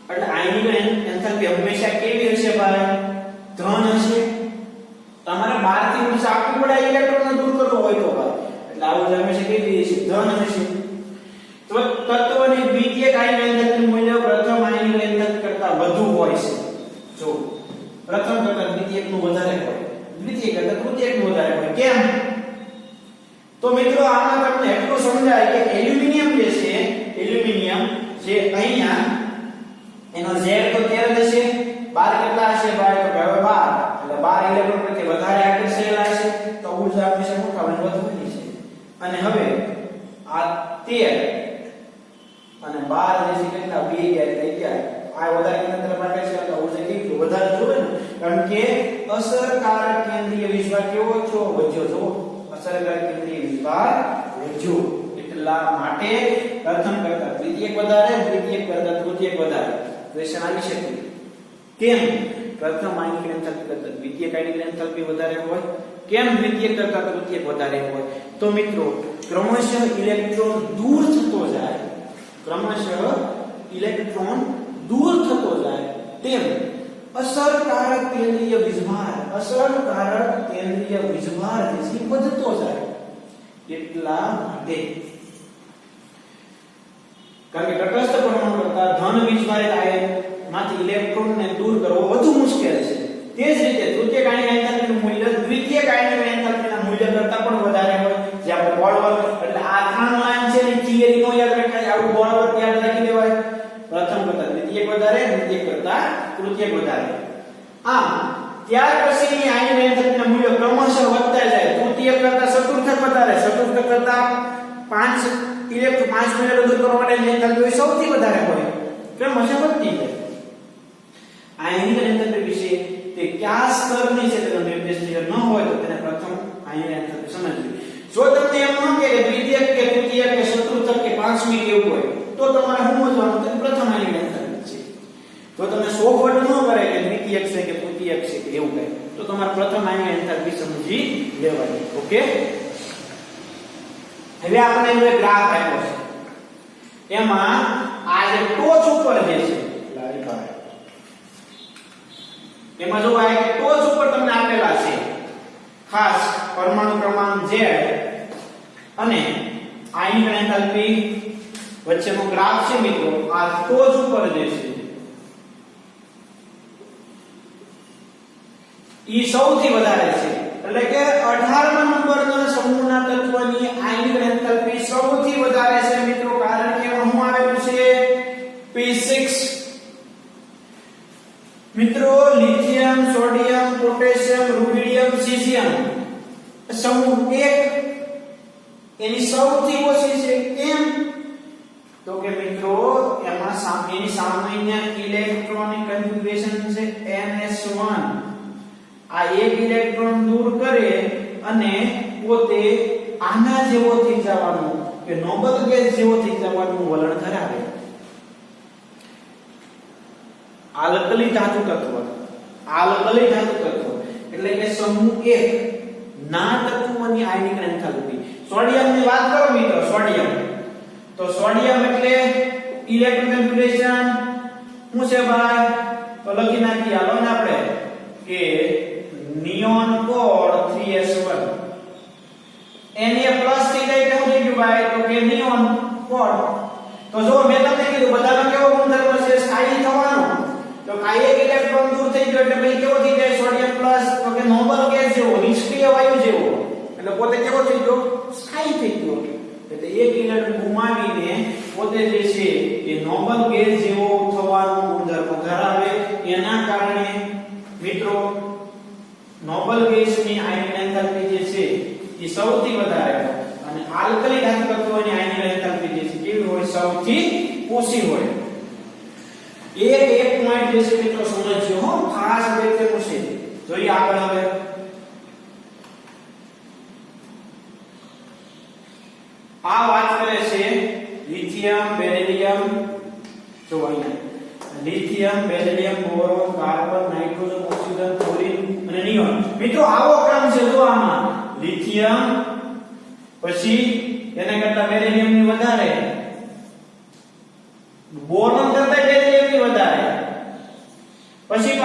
એટલે આયનીકરણ એન્થાલ્પી હંમેશા કેવી હશે ભાઈ? ધન હશે. તમારે બહારથી ઊર્જા આપવી પડે ઇલેક્ટ્રોનને દૂર કરવો હોય તો ભાઈ. એટલે આ ઊર્જા હંમેશા કેવી હશે? ધન હશે. તો તત્વની દ્વિતીયક આયનીકરણ એન્થાલ્પી મૂલ્ય પ્રથમ આયનીકરણ એન્થાલ્પી કરતા વધુ હોય છે. જો પ્રથમ કરતા દ્વિતીયકનું વધારે હોય, દ્વિતીયક કરતા તૃતીયકનું વધારે હોય. કેમ? તો મિત્રો આમાં તમને એટલું સમજાય કે એલ્યુમિનિયમ જે છે, એલ્યુમિનિયમ જે અહીંયા એનો Z તો 13 હશે, 12 કેટલા હશે ભાઈ? તો હવે 12 એટલે 12 ઇલેક્ટ્રોન પ્રત્યે વધારે આકર્ષેલા છે તો ઊર્જા હંમેશા શું થવાની વધવાની છે અને હવે આ 13 અને 12 જે છે કેટલા 2 ગયા થઈ ગયા આ વધારે કેન્દ્ર તરફ આકર્ષે તો ઊર્જા કેટલી વધારે જોવે ને કારણ કે અસરકારક કેન્દ્રીય વીજભાર કેવો છો વધ્યો જો અસરકારક કેન્દ્રીય વીજભાર વધ્યો એટલા માટે પ્રથમ કરતા દ્વિતીયક વધારે દ્વિતીયક કરતા તૃતીયક વધારે ક્વેશ્ચન આવી શકે કેમ પ્રથમ આયનિક એન્થાલ્પી કરતા દ્વિતીયક આયનિક એન્થાલ્પી વધારે હોય કેમ દ્વિતીયક કરતા તૃતીયક વધારે હોય તો મિત્રો ક્રમશઃ ઇલેક્ટ્રોન દૂર થતો જાય ક્રમશઃ ઇલેક્ટ્રોન દૂર થતો જાય તેમ અસરકારક કેન્દ્રીય વીજભાર જે છે વધતો જાય એટલા માટે કારણ કે તટસ્થ પરમાણુ કરતા ધન વીજભારિત આયન માંથી ઇલેક્ટ્રોન ને દૂર કરવો વધુ મુશ્કેલ છે તે જ રીતે તૃતીયક આયનિક એન્થાલ્પીનું મૂલ્ય દ્વિતીયક આયનિક એન્થાલ્પીના મૂલ્ય કરતા પણ વધારે હોય જે આપણે બોળવર્ક એટલે આ ત્રણ લાઈન છે ને થિયરી નો યાદ રખાય આવું બોળવર્ક યાદ રાખી દેવાય પ્રથમ કરતા દ્વિતીયક વધારે દ્વિતીયક કરતા તૃતીયક વધારે આમ ત્યાર પછીની આયનિક એન્થાલ્પીના મૂલ્ય ક્રમશઃ વધતા જાય તૃતીયક કરતા ચતુર્થક વધારે ચતુર્થક કરતા 5 ઇલેક્ટ્રોન 5 મિનિટ દૂર કરવા માટે એન્થાલ્પી સૌથી વધારે હોય ક્રમશઃ વધતી જાય આયનિક એન્થાલ્પી વિશે તે કયા સ્તરની છે તેનો નિર્દેશ ન હોય તો તેને પ્રથમ આયનિક એન્થાલ્પી સમજવી જો તમને એમ ન કે દ્વિતીયક કે તૃતીયક કે ચતુર્થક કે પાંચમી કે એવું હોય તો તમારે સમજવાનું કે પ્રથમ આયનિક એન્થાલ્પી છે જો તમને શોખવટ ન કરે કે દ્વિતીયક છે કે તૃતીયક છે કે એવું કહે તો તમારે પ્રથમ આયનિક એન્થાલ્પી સમજી લેવાની ઓકે હવે આપણે એક ગ્રાફ આપ્યો છે એમાં આ જે ટોચ ઉપર જે છે એમાં જો આ કે ટોચ ઉપર તમને આપેલા છે ખાસ પરમાણુ ક્રમાંક Z અને આયનિક એન્થાલ્પી વચ્ચેનો ગ્રાફ છે મિત્રો આ ટોચ ઉપર જે છે ઈ સૌથી વધારે છે એટલે કે 18મા નંબરના સમૂહના તત્વની આયનિક એન્થાલ્પી સૌથી વધારે છે મિત્રો કારણ કે એમાં શું આવેલું છે P6 મિત્રો lithium sodium potassium rubidium caesium સમૂહ 1 એની સૌથી ઓછી છે કેમ તો કે મિત્રો એમાં એની સામાન્ય ઇલેક્ટ્રોનિક કન્ફિગ્યુરેશન છે ns1 આ એક ઇલેક્ટ્રોન દૂર કરે અને પોતે આના જેવો થઈ જવાનું કે નોબલ ગેસ જેવો થઈ જવાનું વલણ ધરાવે આલ્કલી ધાતુ તત્વ એટલે કે સમૂહ 1 ના તત્વોની આયનિક એન્થાલ્પી સોડિયમ ની વાત કરો મિત્રો સોડિયમ તો સોડિયમ એટલે ઇલેક્ટ્રોન કન્ફિગ્યુરેશન શું છે ભાઈ તો લખી નાખીએ હાલો ને આપણે કે neon code 3s1 Na plus થઈ જાય કેવું થઈ ગયું ભાઈ તો કે નિયોન કોડ તો જો મેં તમને કીધું બધાનો કેવો ગુણધર્મ છે સ્થાયી થવાનો તો આ એક ઇલેક્ટ્રોન દૂર થઈ ગયો એટલે ભાઈ કેવો થઈ જાય સોડિયમ પ્લસ તો કે નોબલ ગેસ જેવો નિષ્ક્રિય વાયુ જેવો એટલે પોતે કેવો થઈ ગયો સ્થાયી થઈ ગયો એટલે એક ઇલેક્ટ્રોન ગુમાવીને પોતે જે છે એ નોબલ ગેસ જેવો થવાનો ગુણધર્મ ધરાવે એના કારણે મિત્રો નોબલ ગેસની આયનિક એન્થાલ્પી જે છે એ સૌથી વધારે અને આલ્કલી ધાતુ તત્વોની આયનિક એન્થાલ્પી જે છે કેવી હોય સૌથી ઓછી હોય એક પોઈન્ટ જે છે મિત્રો સમજજો હો ખાસ અગત્યનું છે જોઈએ આગળ હવે આ વાત કરે છે લિથિયમ બેરિલિયમ જો અહીંયા lithium beryllium boron carbon nitrogen oxygen chlorine અને નિયોન મિત્રો આવો ક્રમ છે જો આમાં લિથિયમ પછી એના કરતા બેરિલિયમ ની વધારે બોરોન કરતા બેરિલિયમ ની વધારે પછી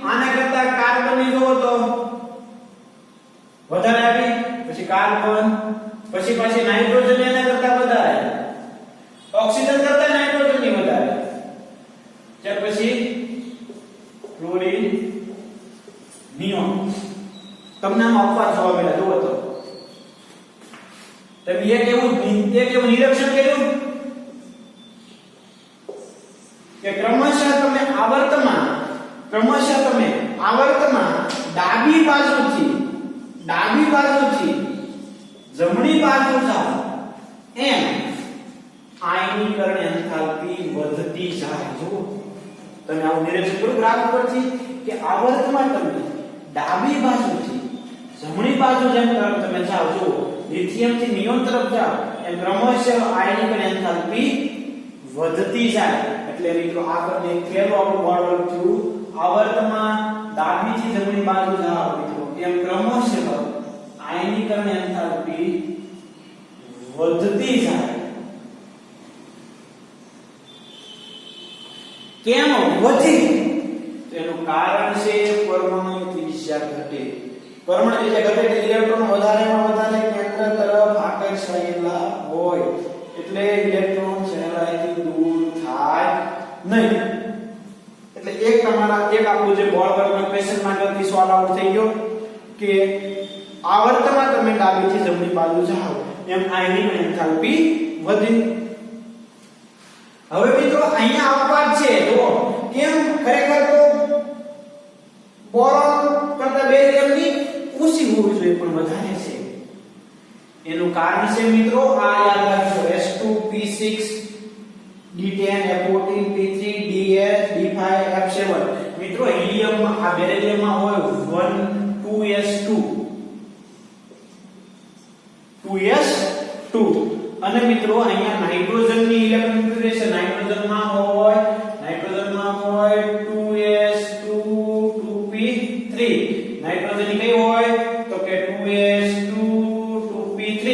આના કરતા કાર્બન ની જોવો તો વધારે આવી પછી કાર્બન પછી નાઇટ્રોજન એના કરતા વધારે ઓક્સિજન કરતા નાઇટ્રોજન ની વધારે ત્યાર પછી ક્લોરીન નિયોન તમને આમ અપવાદ જોવા મળ્યા જોવો તો તમે એક એવું નિરીક્ષણ કર્યું કે ક્રમશઃ તમે આવર્તમાં ડાબી બાજુથી જમણી બાજુ જાઓ એમ આયનીકરણ એન્થાલ્પી વધતી જાય. જો તમે આવું નિરીક્ષણ કરો ગ્રાફ પરથી કે આવર્તમાં તમે ડાબી બાજુથી જમણી બાજુ જેમ તમે જાઓ, જો લિથિયમ થી નિયોન તરફ જાઓ એમ ક્રમશઃ આયનીકરણ એન્થાલ્પી વધતી જાય. એટલે મિત્રો આગળ એક પહેલો આપણું મોડલ થયું આવર્તમાં ડાબી થી જમણી બાજુ જાઓ મિત્રો એમ ક્રમશઃ આયનીકરણ એન્થાલ્પી વધતી જાય. કેમ વધી? તેનું કારણ છે પરમાણુ ત્રિજ્યા ઘટે. પરમાણુ ત્રિજ્યા ઘટે એટલે ઇલેક્ટ્રોન વધારેમાં વધારે કેન્દ્ર તરફ આકર્ષાયેલા હોય એટલે ઇલેક્ટ્રોન સહેલાઈથી દૂર થાય નહીં. એટલે એક આપણું જે બોર્ડ વર્કનો ક્વેશ્ચન માંગતી સવાલ આઉટ થઈ ગયો કે આવર્તમાં તમે ડાબીથી જમણી બાજુ જાઓ એમ આયનીકરણ એન્થાલ્પી વધે. હવે મિત્રો અહીંયા અપવાદ છે. જો કેમ ખરેખર તો બોરોન કરતા બેરિયમની ઓછી હોવી જોઈએ પણ વધારે છે. એનું કારણ છે મિત્રો આ યાદ રાખજો S2P6 D10 F14 P3 DS D5 F7. મિત્રો હિલિયમમાં આ બેરિયમમાં હોય 2s2 અને મિત્રો અહીંયા નાઇટ્રોજનની ઇલેક્ટ્રોન કન્ફિગરેશન નાઇટ્રોજનમાં હોય 2s2 2p3. નાઇટ્રોજનની કઈ હોય તો કે 2s2 2p3.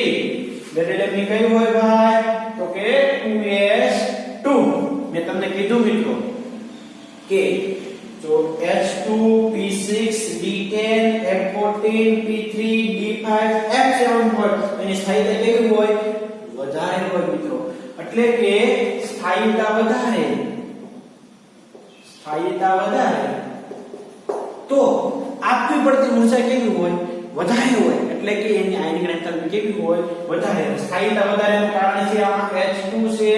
બેરિલિયમની કઈ હોય ભાઈ તો કે 2s2. મેં તમને કીધું મિત્રો કે જો H2P6 D10 F14 P3 D5 F7 હોય એની સ્થાયીતા કેવી હોય વધારે હોય મિત્રો. એટલે કે સ્થાયીતા વધારે તો આપવી પડતી ઊર્જા કેવી હોય વધારે હોય. એટલે કે એની આયનિક એન્થાલ્પી કેવી હોય વધારે. સ્થાયીતા વધારેનું કારણ છે આમાં H2 છે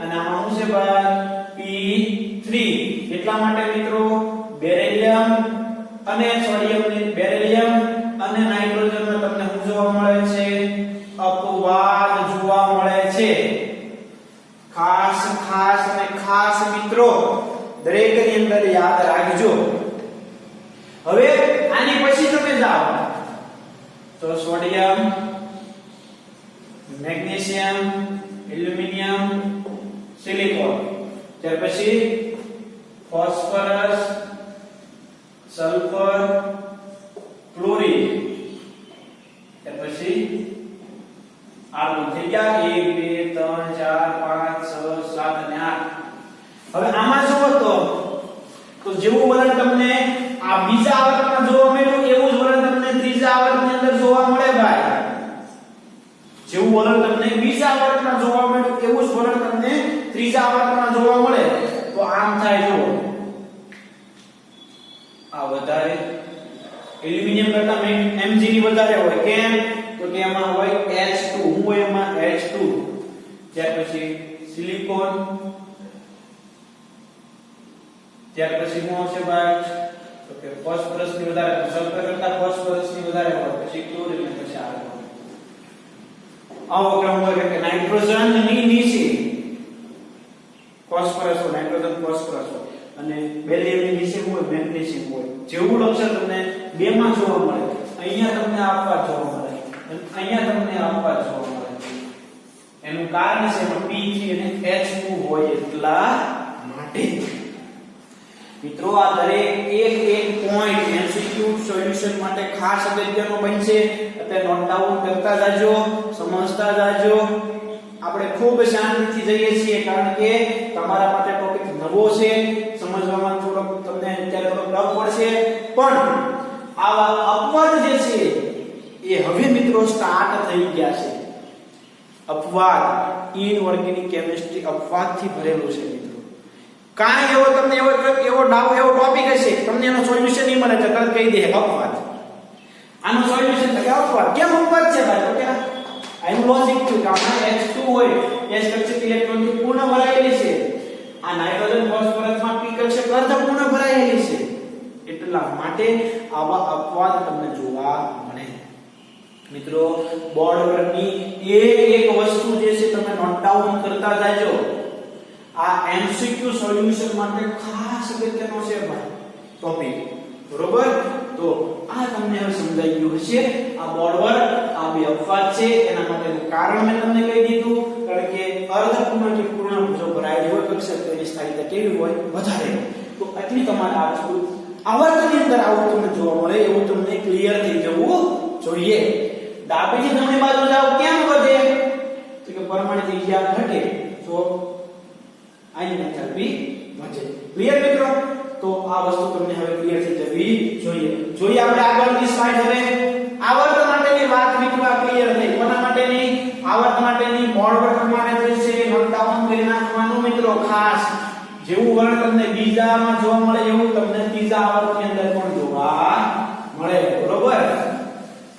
અને આમાં શું છે ભાઈ P3. એટલા માટે મિત્રો બેરિલિયમ અને નાઇટ્રોજનમાં તમને શું જોવા મળે છે અપવાદ જોવા મળે છે. ખાસ મિત્રો દરેકની અંદર યાદ રાખજો. હવે આની પછી તમે જાઓ તો સોડિયમ, મેગ્નેશિયમ, એલ્યુમિનિયમ, સિલિકોન, ત્યાર પછી ફોસ્ફરસ, સલ્ફર, ક્લોરીન, ત્યાર પછી આર્ગોન થઈ ગયા 1 2 3 4 5 6 7 અને 8. હવે આમાં જુઓ તો જેવું વલણ તમને આ બીજા આવર્તમાં જોવા મળ્યું એવું જ વલણ તમને ત્રીજા આવર્તની અંદર જોવા મળે ભાઈ. જેવું વલણ તમને બીજા આવર્તમાં જોવા મળ્યું એવું જ વલણ તમને ત્રીજા આવર્તમાં જોવા મળે. તો આમ થાય જુઓ આ વધારે એલ્યુમિનિયમ કરતા Mg ની વધારે હોય. કેમ તો કે એમાં હોય H2. હું હોય એમાં H2. ત્યાર પછી સિલિકોન, ત્યાર પછી શું આવશે ભાઈ તો કે ફોસ્ફરસ ની વધારે, સલ્ફર કરતા ફોસ્ફરસ ની વધારે હોય. પછી ક્લોરીન અને પછી આર્ગોન. આવો ક્રમ હોય કે નાઇટ્રોજન ની નીચે ફોસ્ફરસ હોય, નાઇટ્રોજન ફોસ્ફરસ હોય અને બેરિલિયમ ની નીચે હોય મેગ્નેશિયમ હોય. જેવું લક્ષણ તમને બે માં જોવા મળે અહીંયા તમને આપવા જોવા મળે અહીંયા તમને આપવા જોવા મળે. એનું કારણ છે P3 અને H2 હોય એટલા માટે. મિત્રો આ દરેક એક પોઈન્ટ MCQ સોલ્યુશન માટે ખાસ અગત્યનો બનશે. એટલે નોટ ડાઉન કરતા જાજો, સમજતા જાજો. આપણે ખૂબ શાંતિથી જઈએ છીએ કારણ કે તમારા માટે ટોપિક નવો છે, સમજવામાં થોડોક તમને અત્યારે થોડો ટફ પડશે. પણ આવા અપવાદ જે છે એ હવે મિત્રો સ્ટાર્ટ થઈ ગયા છે. અપવાદ ઇનઓર્ગેનિક કેમિસ્ટ્રી અપવાદથી ભરેલું છે મિત્રો. કાંઈ એવો તમને એવો ટોપિક હશે તમને એનો સોલ્યુશન નહીં મળે તો તરત કહી દે અપવાદ. આનો સોલ્યુશન તો કે અપવાદ. કેમ અપવાદ છે ભાઈ? ઓકે આનું લોજિક છે કે આમાં H2 હોય એ સ્ટ્રક્ચર ઇલેક્ટ્રોનથી પૂર્ણ ભરાયેલી છે. આ નાઇટ્રોજન ફોસ્ફરસમાં p કક્ષક અર્ધ પૂર્ણ ભરાયેલી છે. એટલા માટે માટે આવા અપવાદ તમને જોવા મળે. મિત્રો બોર્ડ પરની એક વસ્તુ જે છે તમે નોટ ડાઉન કરતા જાજો. આ એમસીક્યુ સોલ્યુશન માટે ખાસ અગત્યનો છે ભાઈ ટોપિક. બરોબર? તો આ તમને હવે સમજાઈ ગયું હશે. આ બોર્ડ પર આ બે અપવાદ છે એના માટેનું કારણ મેં તમને કહી દીધું. કારણ કે અર્ધપૂર્ણ કે પૂર્ણ જો ભરાયેલી હોય કક્ષક તો એની સ્થાયીતા કેવી હોય? વધારે. તો એટલી તમારે આ વસ્તુ આવર્તની અંદર આવું તમને જોવા મળે એવું તમને ક્લિયર થઈ જવું જોઈએ. ડાબીથી જમણી બાજુ જાવ કેમ વધે? તો કે પરમાણુ ત્રિજ્યા ઘટે તો આની એન્થાલ્પી વધે. ક્લિયર મિત્રો? તો આ વસ્તુ તમને હવે ક્લિયર થઈ જવી જોઈએ. જોઈએ આપણે આગળની સ્લાઇડ. હવે આવર્ત માટેની વાત મિત્રો ક્લિયર થઈ. કોના માટેની? આવર્ત માટેની. બોર્ડ પર પ્રમાણે જે છે નોટ ડાઉન કરી નાખવાનું મિત્રો ખાસ. જેવું વર્ણ તમને બીજામાં જોવા મળે એવું તમને ત્રીજા આવર્તની અંદર પણ જોવા મળે. બરોબર?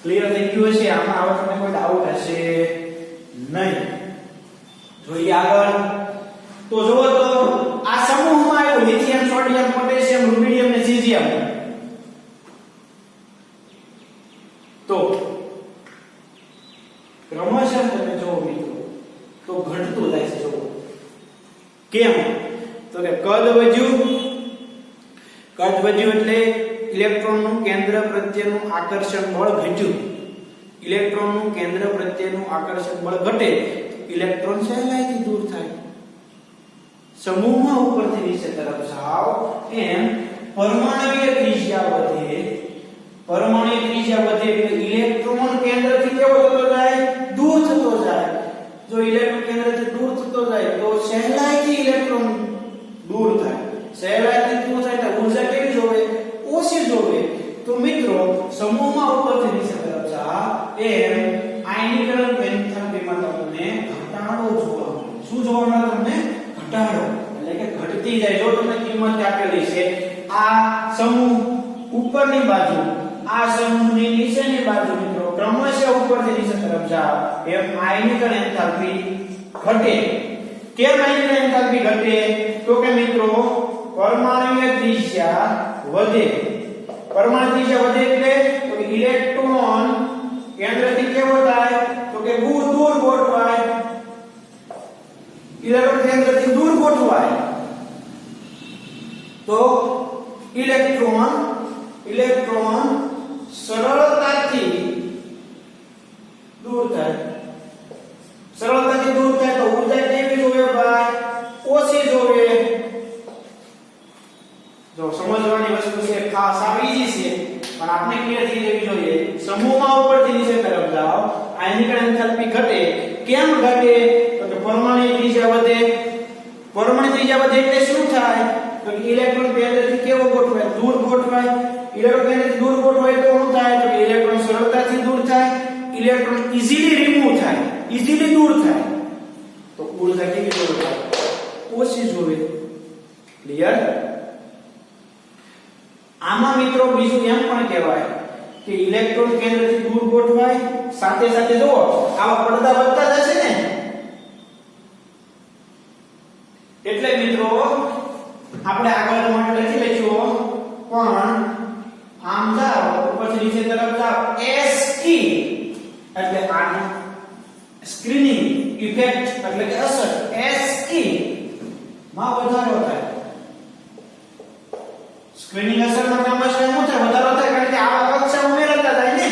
ક્લિયર થઈ ગયું હશે? આમાં હવે તમને કોઈ ડાઉટ હશે નહીં. જોઈએ આગળ. તો જુઓ તો આ સમૂહમાં આવ્યું લિથિયમ, સોડિયમ, પોટેશિયમ, રુબિડિયમ ને સીઝિયમ. તો ક્રમશઃ તમે જો મિત્રો તો ઘટતું જાય છે. જુઓ કેમ? તો કે કદ વધ્યું. કદ વધ્યું એટલે ઇલેક્ટ્રોનનું કેન્દ્ર પ્રત્યેનું આકર્ષણ બળ ઘટ્યું. ઇલેક્ટ્રોનનું કેન્દ્ર પ્રત્યેનું આકર્ષણ બળ ઘટે ઇલેક્ટ્રોન સહેલાઈથી દૂર થાય. સમૂહમાં ઉપરથી નીચે તરફ જાવ એમ પરમાણુય ત્રિજ્યા વધે. પરમાણુય ત્રિજ્યા વધે એટલે ઇલેક્ટ્રોન કેન્દ્રથી કેવો થતો જાય? દૂર થતો જાય. જો ઇલેક્ટ્રોન કેન્દ્રથી દૂર થતો જાય તો સહેલાઈથી ઇલેક્ટ્રોન દૂર થાય. સહેલાઈથી દૂર થાય તો ઊર્જા કેવી જોવે? ઓછી જોવે. તો મિત્રો સમૂહમાં ઉપરથી નીચે તરફ જાવ એમ આયનીકરણ એન્થાલ્પીમાં તમને ઘટાડો જોવા મળે. શું જોવા મળે તમને? ઘટાડો. એટલે કે ઘટતી જાય. જો તમને કિંમત આપેલી છે આ સમૂહ ઉપરની બાજુ, આ સમૂહની નીચેની બાજુ મિત્રો ક્રમશઃ ઉપરથી નીચે તરફ જાવ એમ આયનીકરણ એન્થાલ્પી ઘટે. કેમ આયનીકરણ એન્થાલ્પી ઘટે? તો કે મિત્રો પરમાણુય ત્રિજ્યા વધે. પરમાણુ ત્રિજ્યા વધે એટલે તો કે ઇલેક્ટ્રોન કેન્દ્રથી કેવો થાય? તો કે દૂર ગોઠવાય. ઇલેક્ટ્રોન કેન્દ્રથી દૂર ગોઠવાય તો ઇલેક્ટ્રોન સરળતાથી દૂર થાય. સરળતાથી દૂર થાય તો ઊર્જા કેવી જોવે ભાઈ? ઓછી જોવે. જો સમજવાની વસ્તુ છે ખાસ આ ઈઝી છે પણ આપણે ક્લિયર થઈ જવી જોઈએ. સમૂહમાં ઉપરથી નીચે તરફ જાઓ આયનીકરણ એન્થાલ્પી ઘટે. કેમ ઘટે? તો કે પરમાણુ ત્રિજ્યા વધે. પરમાણુ ત્રિજ્યા વધે એટલે શું થાય? તો કે ઇલેક્ટ્રોન કેન્દ્રથી કેવો ગોઠવાય? દૂર ગોઠવાય. ઇલેક્ટ્રોન કેન્દ્રથી દૂર ગોઠવાય તો શું થાય? તો કે ઇલેક્ટ્રોન સરળતાથી દૂર થાય. ઇલેક્ટ્રોન ઈઝીલી રિમૂવ થાય, ઈઝીલી દૂર થાય. તો ઊર્જા કેવી જોવે? ઓછી જોવે. ક્લિયર? આમાં મિત્રો બીજું એમ પણ કહેવાય કે ઇલેક્ટ્રોન કેન્દ્રથી દૂર ગોઠવાય સાથે સાથે જુઓ આવા પડદા વધતા જશે ને એટલે મિત્રો આપણે આગળ માટે લખી લઈશું પણ આમ જાવ ઉપરથી નીચે તરફ જાવ SE એટલે આનું સ્ક્રીનિંગ ઇફેક્ટ એટલે કે અસર SE માં વધારો થાય. સ્ક્રીનિંગ અસરમાં ક્રમશઃ શું થાય? વધારો થાય કારણ કે આવા કક્ષા ઉમેરતા જાય ને.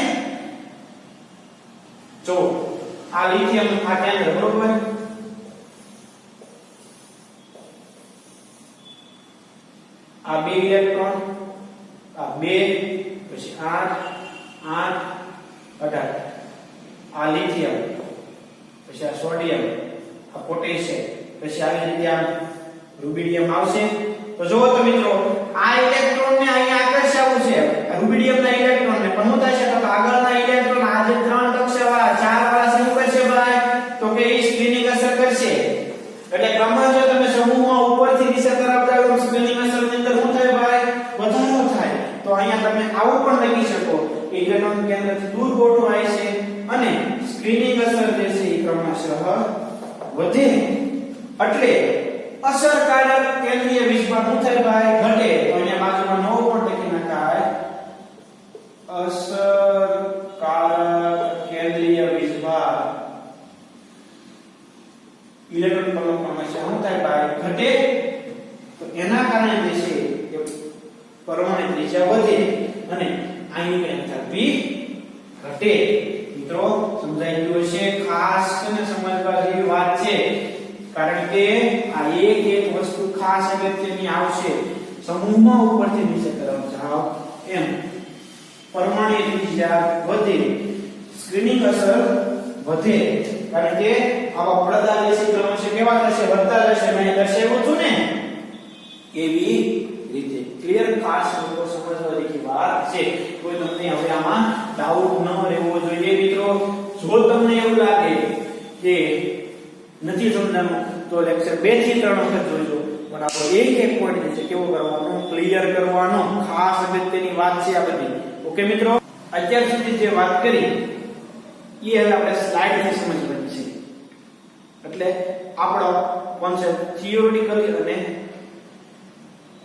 જો આ લિથિયમ આ કેન્દ્ર બરોબર આ બે ઇલેક્ટ્રોન આ બે પછી 8 8 18 આ લિથિયમ પછી આ સોડિયમ આ પોટેશિયમ પછી આવી રીતે આ રુબિડિયમ આવશે. તો જુઓ તો મિત્રો આ ઇલેક્ટ્રોન ને અહીં આકર્ષાવું છે રુબિડિયમ ના ઇલેક્ટ્રોન ને પણ શું થશે તો આગળના ઇલેક્ટ્રોન આ જે 3 કક્ષાવાળા 4 વાળા શું કરશે ભાઈ? તો કે એ સ્ક્રીનિંગ અસર કરશે. એટલે ક્રમશઃ તમે સમૂહમાં ઉપરથી નીચે તરફ જાઓ સ્ક્રીનિંગ અસરની અંદર શું થાય ભાઈ? વધારો થાય. તો અહીંયા તમે આવું પણ લખી શકો કે ઇલેક્ટ્રોન કેન્દ્રથી દૂર ગોઠવાય છે અને સ્ક્રીનિંગ અસર જે છે એ ક્રમશઃ વધે. એટલે અસરકારક કેન્દ્રીય વીજભાર શું થાય ભાઈ? ઘટે. તો અહીંયા બાજુમાં 9 પણ લખી નખાય ઘટે તો એના કારણે જે છે કે પરમાણુ ત્રિજ્યા વધે અને આયનિક એન્થાલ્પી ઘટે. મિત્રો સમજાઈ ગયું છે? ખાસ કરીને સમજવા જેવી વાત છે, કારણ કે આ એક વસ્તુ ખાસ અગત્યની આવશે. સમૂહમાં ઉપરથી નીચે તરફ જાઓ એમ પરમાણુ ત્રિજ્યા વધે, સ્ક્રીનિંગ અસર વધે, કારણ કે આવા પડદા જે છે ક્રમશઃ કેવા થશે? વધતા જશે. મેં દર્શાવ્યું હતું ને એવી રીતે. ક્લિયર? ખાસ લોકો સમજવા જેવી વાત છે. કોઈ તમને હવે આમાં ડાઉટ ન રહેવો જોઈએ મિત્રો. જો તમને એવું લાગે કે નથી સમજાણું તો લેક્ચર 2 થી 3 વખત જોજો, પણ આપણો એક પોઈન્ટ છે કેવો કરવાનો? ક્લિયર કરવાનો. ખાસ અગત્યની વાત છે આ બધી. ઓકે મિત્રો, અત્યાર સુધી જે વાત કરી એ હવે આપણે સ્લાઇડ થી સમજવાની છે. એટલે આપણો કોન્સેપ્ટ થિયોરિટિકલી અને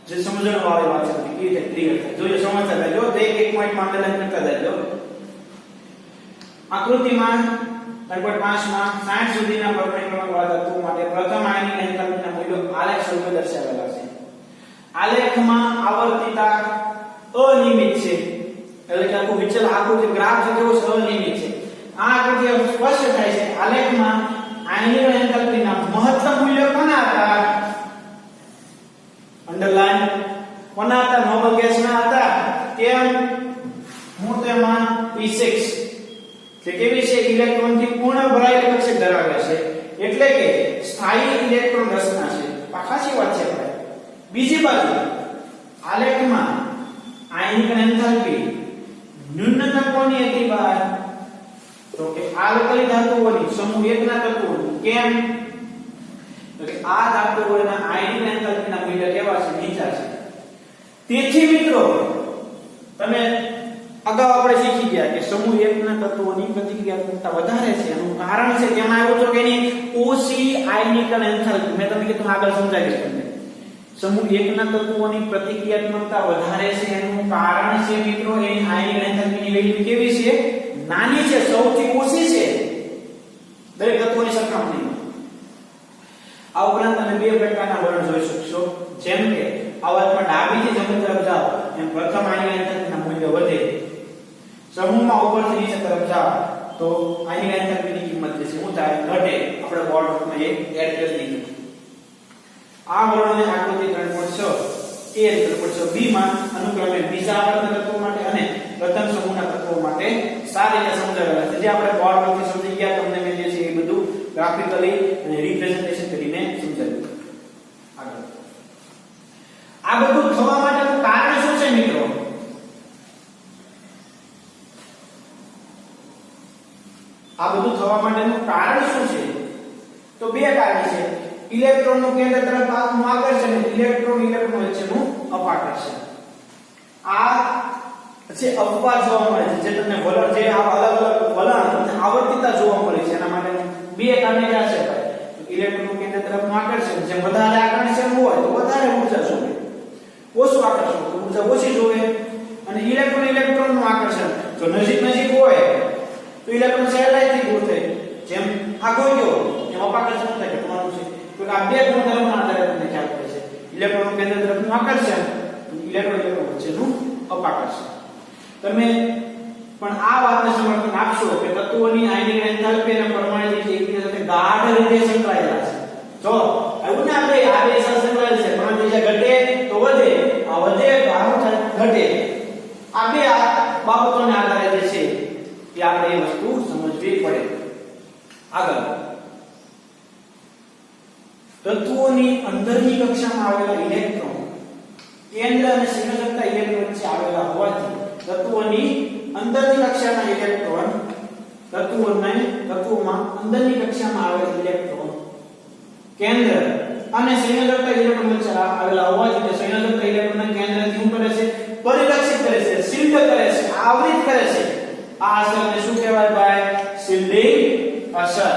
જે સમજણ વાળી વાત છે બધી કેવી રીતે ક્લિયર થાય જોઈએ. સમજતા રહેજો. એક પોઈન્ટ માં અંડરલાઈન કરતા રહેજો. આકૃતિમાં 3.5 માં 60 સુધીના પરમાણુ તત્વો માટે પ્રથમ આયનિક એન્થાલ્પીના મૂલ્યો આલેખ સ્વરૂપે દર્શાવેલા છે. આલેખમાં આવર્તિતા અનિયમિત છે, એટલે કે આખું વિચલ આકૃતિ ગ્રાફ જે કેવો છે? અનિયમિત છે. આ આકૃતિ સ્પષ્ટ થાય છે આલેખમાં આયનિક એન્થાલ્પીના મહત્તમ મૂલ્યો કોના હતા? અંડરલાઈન. કોના હતા? નોબલ ગેસના હતા. કેમ? હું તેમાં P6 જે કેવી છે? ઇલેક્ટ્રોનથી પૂર્ણ ભરાયેલ કક્ષક ધરાવે છે, એટલે કે સ્થાયી ઇલેક્ટ્રોન રચના છે. આ ખાસી વાત છે ભાઈ. બીજી બાજુ આલેખમાં આયનિક એન્થાલ્પી ન્યૂનતમ કોની હતી ભાઈ? તો કે આલ્કલી ધાતુઓની, સમૂહ 1 ના તત્વોની. કેમ? તો કે આ ધાતુઓના આયનિક એન્થાલ્પીના મૂલ્ય કેવા છે? નીચા છે. તેથી મિત્રો તમે અગાઉ આપણે શીખી ગયા કે સમૂહ 1 ના તત્વોની પ્રતિક્રિયાત્મકતા વધારે છે. એનું કારણ છે તેમાં આવ્યું છે કે એની ઓછી આયનિક એન્થાલ્પી. મેં તમને કીધું આગળ સમજાવીશ તમને. સમૂહ 1 ના તત્વોની પ્રતિક્રિયાત્મકતા વધારે છે એનું કારણ છે મિત્રો એની આયનિક એન્થાલ્પીની વેલ્યુ કેવી છે? નાની છે, સૌથી ઓછી છે દરેક તત્વોની સરખામણીમાં. આ ઉપરાંત તમે 2 પ્રકારના વર્ણ જોઈ શકશો. જેમ કે આવર્તમાં ડાબીથી જમણી તરફ જાઓ એમ પ્રથમ આયનિક એન્થાલ્પીના મૂલ્ય વધે. સમૂહમાં ઉપરથી નીચે તરફ જાઓ તો આયનિક એન્થાલ્પીની કિંમત જે છે શું થાય? ઘટે. આપણે બોર્ડમાં એક એડ કરી દીધું. આ વર્ણને આકૃતિ 3.6 એ 3.6 બી માં અનુક્રમે બીજા આવર્તના તત્વો માટે અને પ્રથમ સમૂહના તત્વો માટે સારી રીતે સમજાવેલા છે. જે આપણે બોર્ડમાંથી સમજી ગયા, તમને મેં જે છે એ બધું ગ્રાફિકલી અને રિપ્રેઝન્ટેશન કરીને સમજાવ્યું. આગળ આ બધું થવા માટેનું કારણ શું છે મિત્રો? આ બધું થવા માટેનું કારણ શું છે? તો 2 કારણ છે. ઇલેક્ટ્રોનનું કેન્દ્ર તરફ આગનું આકર્ષણ અને ઇલેક્ટ્રોન વચ્ચેનું અપાકર્ષણ. આ જે અપવાદ જોવા મળે છે, જે તમને વલણ, જે અલગ અલગ વલણ અને આવર્તિતા જોવા મળે છે, એના માટે 2 કારણે ક્યાં છે ભાઈ? ઇલેક્ટ્રોનનું કેન્દ્ર તરફનું આકર્ષણ. જેમ વધારે આકર્ષણ હોય તો વધારે ઊર્જા જોવે, ઓછું આકર્ષણ તો ઊર્જા ઓછી જોવે. અને ઇલેક્ટ્રોનનું આકર્ષણ જો નજીક હોય તો ઇલેક્ટ્રોન સહેલાઈથી દૂર થાય. જેમ આ ગોળીઓ એમ અપાકર્ષણ થાય કે તમારું છે તો આ 2 ગુણધર્મના આધારે તમને ખ્યાલ પડે છે. ઇલેક્ટ્રોનનું કેન્દ્ર તરફનું આકર્ષણ, ઇલેક્ટ્રોન વચ્ચેનું અપાકર્ષણ. તમે પણ આ વાતને સમર્થન આપશો કે તત્વોની આયનિક એન્થાલ્પી અને પરમાણુ એકબીજા સાથે ગાઢ રીતે સંકળાયેલા છે. જો આવું ના આપણે આ બે સાથે સંકળાયેલ છે, પરમાણુ ત્રિજ્યા ઘટે તો વધે, આ વધે તો આ ઘટે. આ બે બાબતોને આધારે જે છે એ આપણે એ વસ્તુ સમજવી પડે. આગળ તત્વોની અંદરની કક્ષામાં આવેલા ઇલેક્ટ્રોન કેન્દ્ર અને સંયોજકતા ઇલેક્ટ્રોન વચ્ચે આવેલા હોવાથી તત્વોની અંદરની કક્ષાના ઇલેક્ટ્રોન તત્વોમાં અંદરની કક્ષામાં આવેલા ઇલેક્ટ્રોન કેન્દ્ર અને સંયોજકતા ઇલેક્ટ્રોન વચ્ચે આવેલા હોવાથી તે સંયોજકતા ઇલેક્ટ્રોનના કેન્દ્રથી શું કરે છે? પરિરક્ષિત કરે છે, શિલ્ડ કરે છે, આવૃત કરે છે. આ અસરને શું કહેવાય ભાઈ? શિલ્ડિંગ અસર.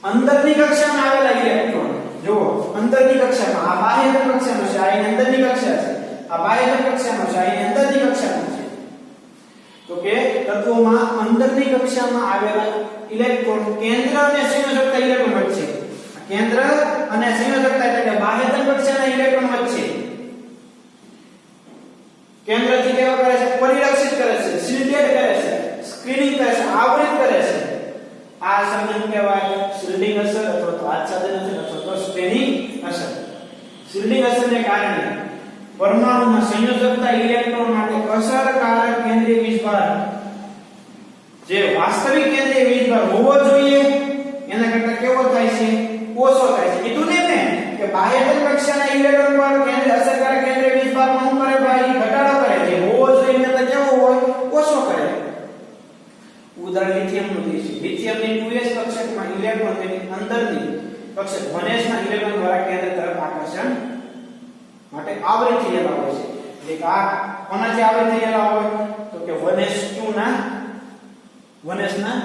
અંદરની કક્ષામાં આવેલા ઇલેક્ટ્રોન જો અંદરની કક્ષામાં, આ બાહ્ય કક્ષાનો છે, આ અંદરની કક્ષા છે, આ બાહ્ય કક્ષાનો છે, આ અંદરની કક્ષાનો છે. તો કે તત્વોમાં અંદરની કક્ષામાં આવેલા ઇલેક્ટ્રોન કેન્દ્ર અને સંયોજકતા ઇલેક્ટ્રોન વચ્ચે, કેન્દ્ર અને સંયોજકતા એટલે કે બાહ્યતમ કક્ષાના ઇલેક્ટ્રોન વચ્ચે કેન્દ્રથી કેવા કરે છે, પરિરક્ષિત કરે છે, શિલ્ડેડ કરે છે, સ્ક્રીનિંગ કરે છે, આવરિત કરે છે. આ અસરને કહેવાય શિલ્ડિંગ અસર અથવા તો આચ્છાદન અસર અથવા તો સ્ટ્રેનિંગ અસર. શિલ્ડિંગ અસરને કારણે પરમાણુમાં સંયોજકતા ઇલેક્ટ્રોન માટે અસરકારક કેન્દ્રીય વીજભાર જે વાસ્તવિક કેન્દ્રીય વીજભાર હોવો જોઈએ એના કરતા કેવો થાય છે, ઓછો થાય છે. કીધું ને મેં કે બાહ્યતમ કક્ષાના ઇલેક્ટ્રોન પર કેન્દ્ર અસરકારક કેન્દ્રીય વીજભારમાં શું કરે ભાઈ, ઘટાડો કરે છે. હોવો જોઈએ એના કરતા કેવો હોય, ઓછો કરે. ઉદાહરણ લિથિયમનું છે. લિથિયમની 2s કક્ષકમાં ઇલેક્ટ્રોન તેની અંદરની કક્ષક 1s ના ઇલેક્ટ્રોન દ્વારા કેન્દ્ર તરફ આકર્ષણ માટે આવરિત થયેલા હોય છે. એટલે આ કોનાથી આવરિત થયેલા હોય તો કે 1s2 ના 1s ના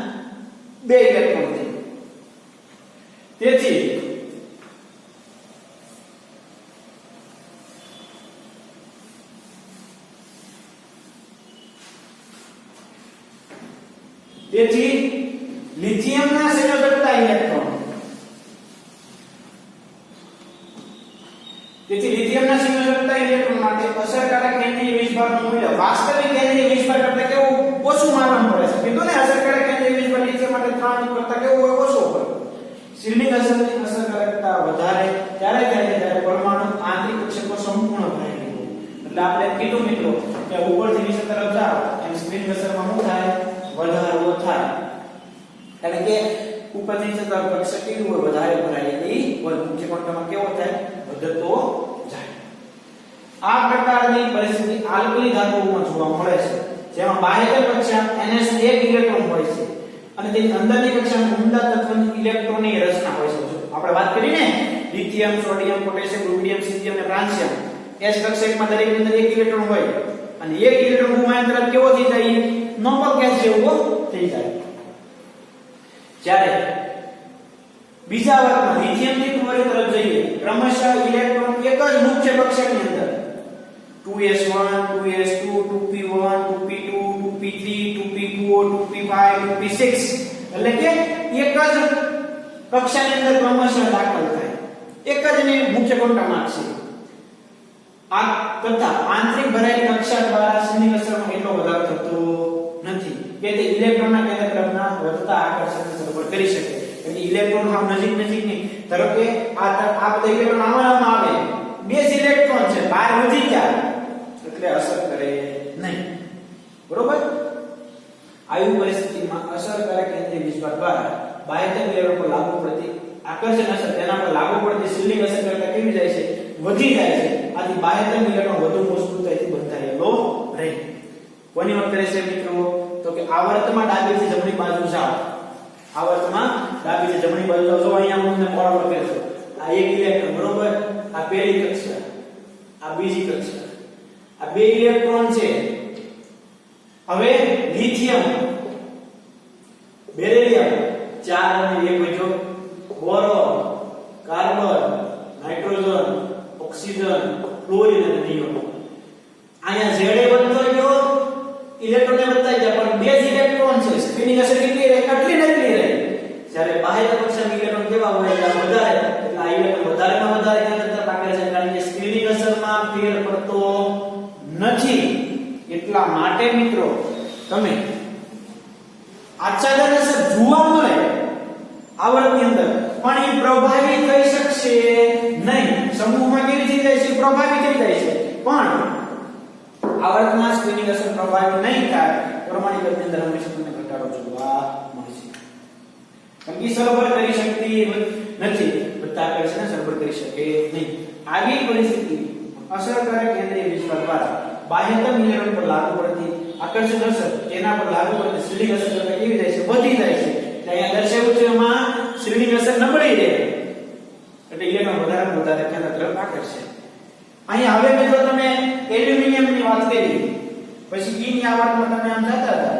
2 ઇલેક્ટ્રોન થી. તેથી લિથિયમના સંયોજકતા ઇલેક્ટ્રોન માટે અસરકારક કેન્દ્રીય વીજભારનું મૂલ્ય વાસ્તવિક કેન્દ્રીય વીજભાર કરતા કેવું ઓછું માનવું પડે છે. કીધું ને અસરકારક કેન્દ્રીય વીજભાર લિથિયમ માટે 3 કરતા કેવું હોય, ઓછું હોય. શિલ્ડિંગ અસરની અસરકારકતા વધારે ત્યારે થાય છે જ્યારે પરમાણુ આંતરિક કક્ષકો સંપૂર્ણ ભરેલી હોય. એટલે આપણે કીધું મિત્રો કે ઉપરથી નીચે તરફ જાવ એમ શિલ્ડિંગ અસરમાં શું થાય, વધારો થાય. કારણ કે ઉપરથી નીચે તરફ કક્ષક કેવી હોય, વધારે ભરાયેલી હોય. મુખ્ય ક્વોન્ટમમાં કેવો થાય, વધતો જાય. આ પ્રકારની પરિસ્થિતિ આલ્કલી ધાતુઓમાં જોવા મળે છે જેમાં બાહ્યતમ કક્ષા NS એક ઇલેક્ટ્રોન હોય છે અને તેની અંદરની કક્ષામાં ઉમદા તત્વની ઇલેક્ટ્રોનની રચના હોય છે. આપણે વાત કરી ને lithium, sodium, potassium, rubidium, caesium અને ફ્રાન્સિયમ. S કક્ષકમાં દરેકની અંદર એક ઇલેક્ટ્રોન હોય અને એક ઇલેક્ટ્રોન ગુમાવ્યા તરત કેવો થઈ જાય, નોર્મલ ગેસ જેવો થઈ જાય. જ્યારે બીજા વર્ગમાં લિથિયમ થી ક્લોરીન તરફ જઈએ ક્રમશઃ ઇલેક્ટ્રોન એક જ મુખ્ય કક્ષકની અંદર 2s1 2s2 2p1 2p2 2p3 2p4 2p5 2p6 એટલે કે એક જ કક્ષાની અંદર ક્રમશઃ દાખલ થાય. એક જ ને મુખ્ય ક્વોન્ટમ છે. આ તથા આંતરિક ભરાયેલી કક્ષા દ્વારા શિલ્ડિંગ અસરમાં એટલો વધારો થતો નથી કે તે ઇલેક્ટ્રોનના કેન્દ્ર તરફના વધતા આકર્ષણને સરભર કરી શકે. એટલે ઇલેક્ટ્રોન હાવ નજીકની ધારો કે આ બધા ઇલેક્ટ્રોન આમાં આવે, બે જ ઇલેક્ટ્રોન છે, બહાર વધી ગયા એટલે અસર કરે નહીં. બરોબર? આવી પરિસ્થિતિમાં અસરકારક કેન્દ્રીય વીજભાર દ્વારા બાહ્યતમ ઇલેક્ટ્રોન પર લાગુ પડતી આકર્ષણ અસર તેના પર લાગુ પડતી શિલ્ડિંગ અસર કરતા કેવી જાય છે, વધી જાય છે. આથી બાહ્યતમ ઇલેક્ટ્રોન વધુ મજબૂતાઈથી બંધાયેલો રહે. કોની વાત કરે છે મિત્રો? તો કે આવર્તમાં ડાબીથી જમણી બાજુ જાઓ. આવર્તમાં ડાબીથી જમણી બાજુ જાઓ. જો અહીંયા હું તમને ફોર્વર્ડ કરજો. આ એક ઇલેક્ટ્રોન, બરોબર? આ પહેલી કક્ષા, આ બીજી કક્ષા. આ બે ઇલેક્ટ્રોન છે. હવે લિથિયમ, બેરિલિયમ 4 અને 1 વચ્ચે, boron, carbon, nitrogen, oxygen, chlorine અને નિયોન. અહીંયા Za વધતો ગયો, ઇલેક્ટ્રોન ને વધતા ગયા, પણ બે જ ઇલેક્ટ્રોન છે. સ્ક્રીનિંગ અસર કેટલી રહે? કેટલી રહે? જ્યારે બાહ્ય કક્ષાના ઇલેક્ટ્રોન કેવા હોય વધારે, એટલે આ ઇલેક્ટ્રોન વધારેમાં વધારે કેન્દ્ર તરફ આકર્ષે છે. કારણ કે સ્ક્રીનિંગ અસરમાં ફેર પડતો નથી. એટલા માટે મિત્રો તમે આચ્છાદન અસર જોવા મળે આવર્તની અંદર, પણ એ પ્રભાવી થઈ શકશે નહીં. સમૂહમાં કેવી થઈ જાય છે? પ્રભાવી થઈ જાય છે, પણ આવર્તમાં સ્ક્રીનિંગ અસર પ્રભાવી નહીં થાય. પ્રમાણિકની અંદર હંમેશા તમને ઘટાડો જોવા મળશે. કારણ કે સરભર કરી શકતી નથી, બધા આકર્ષણને સરભર કરી શકે નહીં. આવી પરિસ્થિતિ અસરકારક કેન્દ્રીય વીજભાર દ્વારા બાહ્યતમ ઇલેક્ટ્રોન પર લાગુ પડતી આકર્ષણ અસર તેના પર લાગુ પડતી શિલ્ડિંગ અસર કરતા કેવી જાય છે? વધી જાય છે. એટલે અહીંયા દર્શાવ્યું છે એમાં શિલ્ડિંગ અસર નબળી રહે, એટલે ઇલેક્ટ્રોન વધારે કેન્દ્ર તરફ આકર્ષે. અહીંયા હવે મિત્રો તમે એલ્યુમિનિયમ ની વાત કરી, પછી E ની આવર્તમાં તમે આમ જતા હતા,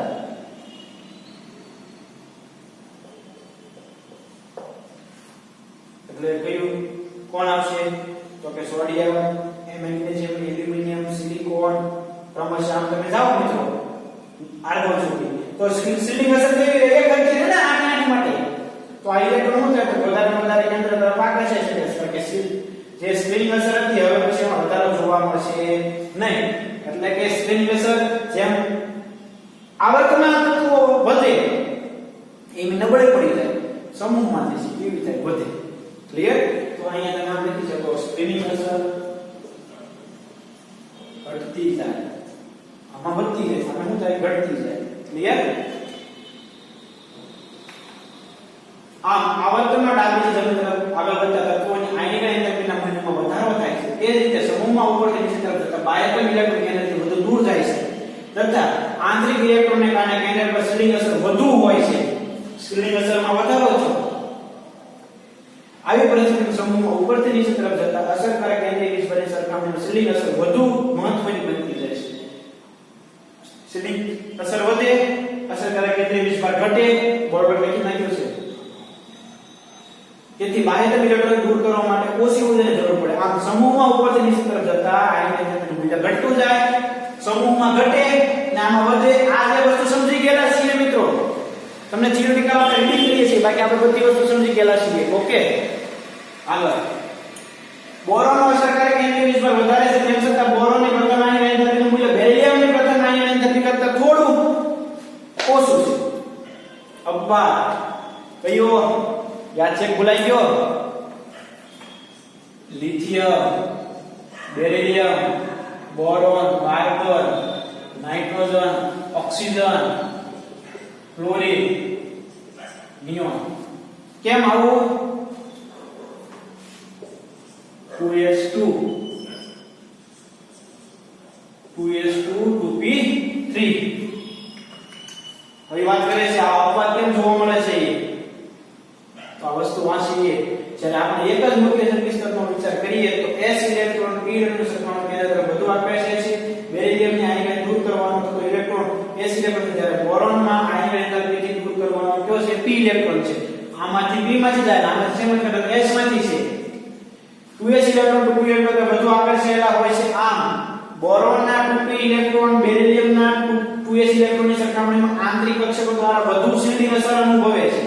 એટલે કયું કોણ આવશે? તો કે સોડિયમ, મેગ્નેશિયમ, એલ્યુમિનિયમ, સિલિકોન. ક્રમશઃ આમ તમે જાઓ મિત્રો આર્ગોન સુધી, તો શિલ્ડિંગ અસર કેવી રહે? એક જ છે ને આની માટે. તો આ ઇલેક્ટ્રોન શું થાય? વધારે કેન્દ્ર તરફ આકર્ષે છે. કે જે સ્પ્રિંગ અસર હતી હવે પછી એમાં વધારો જોવા મળશે નહીં. એટલે કે સ્પ્રિંગ અસર જેમ આવર્તના તત્વો વધે એમ નબળે પડી જાય, સમૂહમાં જે છે કેવી થાય વધે. ક્લિયર? તો અહીંયા તમે નામ લખી શકો સ્પ્રિંગ અસર ઘટતી જાય, આમાં વધતી જાય, આમાં શું થાય ઘટતી જાય. ક્લિયર? આમ આવર્તનમાં ડાબીથી જમણી તરફ આગળ વધતા તત્વોની આયનિક એન્થાલ્પીના મૂલ્યમાં વધારો થાય છે. તે જ રીતે સમૂહમાં ઉપરથી નીચે તરફ જતા બાહ્ય ઇલેક્ટ્રોન કેન્દ્રથી વધુ દૂર જાય છે તથા આંતરિક ઇલેક્ટ્રોનને કારણે કેન્દ્ર પર સ્ક્રીનિંગ અસર વધુ હોય છે. સ્ક્રીનિંગ અસરમાં વધારો છે. આવી પરિસ્થિતિમાં સમૂહમાં ઉપરથી નીચે તરફ જતા અસરકારક કેન્દ્રીય વીજભારની સરખામણીમાં સ્ક્રીનિંગ અસર વધુ મહત્વની બનતી જાય છે. સ્ક્રીનિંગ અસર વધે, અસરકારક કેન્દ્રીય વીજભાર ઘટે, બોર્ડ પર લખી નાખ્યું છે. તેથી બાહ્ય ઇલેક્ટ્રોન દૂર કરવા માટે ઓછી ઊર્જાની જરૂર પડે. આમ સમૂહમાં ઉપરથી નીચે તરફ જતા આયનિક એન્થાલ્પીનું મૂલ્ય ઘટતું જાય, સમૂહમાં ઘટે અને આમાં વધે. આ જે વસ્તુ સમજી ગયેલા છીએ મિત્રો, તમને થિયોરિટિકલ આપણે રીડિંગ કરીએ છીએ, બાકી આપણે બધી વસ્તુ સમજી ગયેલા છીએ. ઓકે, આગળ બોરોનનો અસરકારક કેન્દ્રીય વીજભાર વધારે છે, તેમ છતાં બોરોનની પ્રથમ આયનિક એન્થાલ્પીનું મૂલ્ય બેરિલિયમની પ્રથમ આયનિક એન્થાલ્પી કરતાં થોડું ઓછું છે. અપવાદ કયો યાદ છે? ભૂલાઈ ગયો? Lithium, beryllium, boron, carbon, nitrogen, oxygen, chlorine, neon. કેમ આવું? 2s2 2p3. હવે વાત કરે છે આ અપવાદ કેમ જોવા મળે છે. તો આ વસ્તુ વાંચીએ. જ્યારે આપણે એક જ મુખ્ય સંકેતનો વિચાર કરીએ તો s ઇલેક્ટ્રોન p ઇલેક્ટ્રોન સરખામણી કેન્દ્ર તરફ વધુ આકર્ષે છે. બેરિલિયમની આયનિક દૂર કરવાનો તો ઇલેક્ટ્રોન s ઇલેક્ટ્રોન, જ્યારે બોરોનમાં આયનિક એન્થાલ્પીથી દૂર કરવાનો કયો છે? p ઇલેક્ટ્રોન છે. આમાંથી p માંથી જાય, આમાંથી શેમાં ઘટક s માંથી છે. 2s ઇલેક્ટ્રોન 2p ઇલેક્ટ્રોન વધુ આકર્ષેલા હોય છે. આમ બોરોનના 2p ઇલેક્ટ્રોન બેરિલિયમના 2s ઇલેક્ટ્રોનની સરખામણીમાં આંતરિક કક્ષકો દ્વારા વધુ સ્ક્રીનિંગ અસર અનુભવે છે.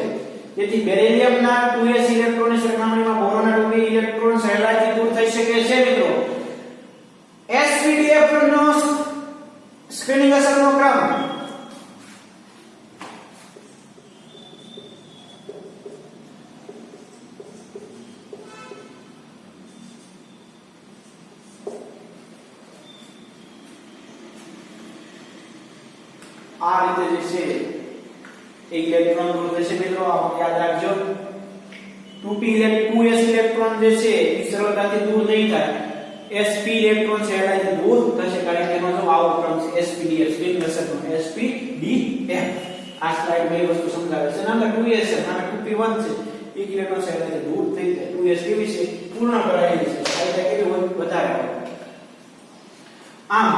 તેથી બેરિલિયમના 2s ઇલેક્ટ્રોનની સરખામણીમાં બોરોનના 2p ઇલેક્ટ્રોન સહેલાઈથી દૂર થઈ શકે છે. મિત્રો, sp2 નો સ્ક્રીનિંગ અસરનો ક્રમ આ રીતે જે છે એક ઇલેક્ટ્રોન દૂર થશે. મિત્રો આ યાદ રાખજો, 2s ઇલેક્ટ્રોન જે છે એ સરળતાથી દૂર નહીં થાય. sp ઇલેક્ટ્રોન સહેલાઈથી દૂર થશે, કારણ કે એનો જો આવો ક્રમ છે sp2 સ્ક્રીનિંગ અસરનો sp2. આ સ્લાઇડ માં એ વસ્તુ સમજાવે છે. નામ 2s છે, નામ 2p1 છે. એક ઇલેક્ટ્રોન સહેલાઈથી દૂર થઈ જાય. 2s કેવી છે? પૂર્ણ ભરાયેલી છે, સહેલાઈ કેવી વધારે હોય. આમ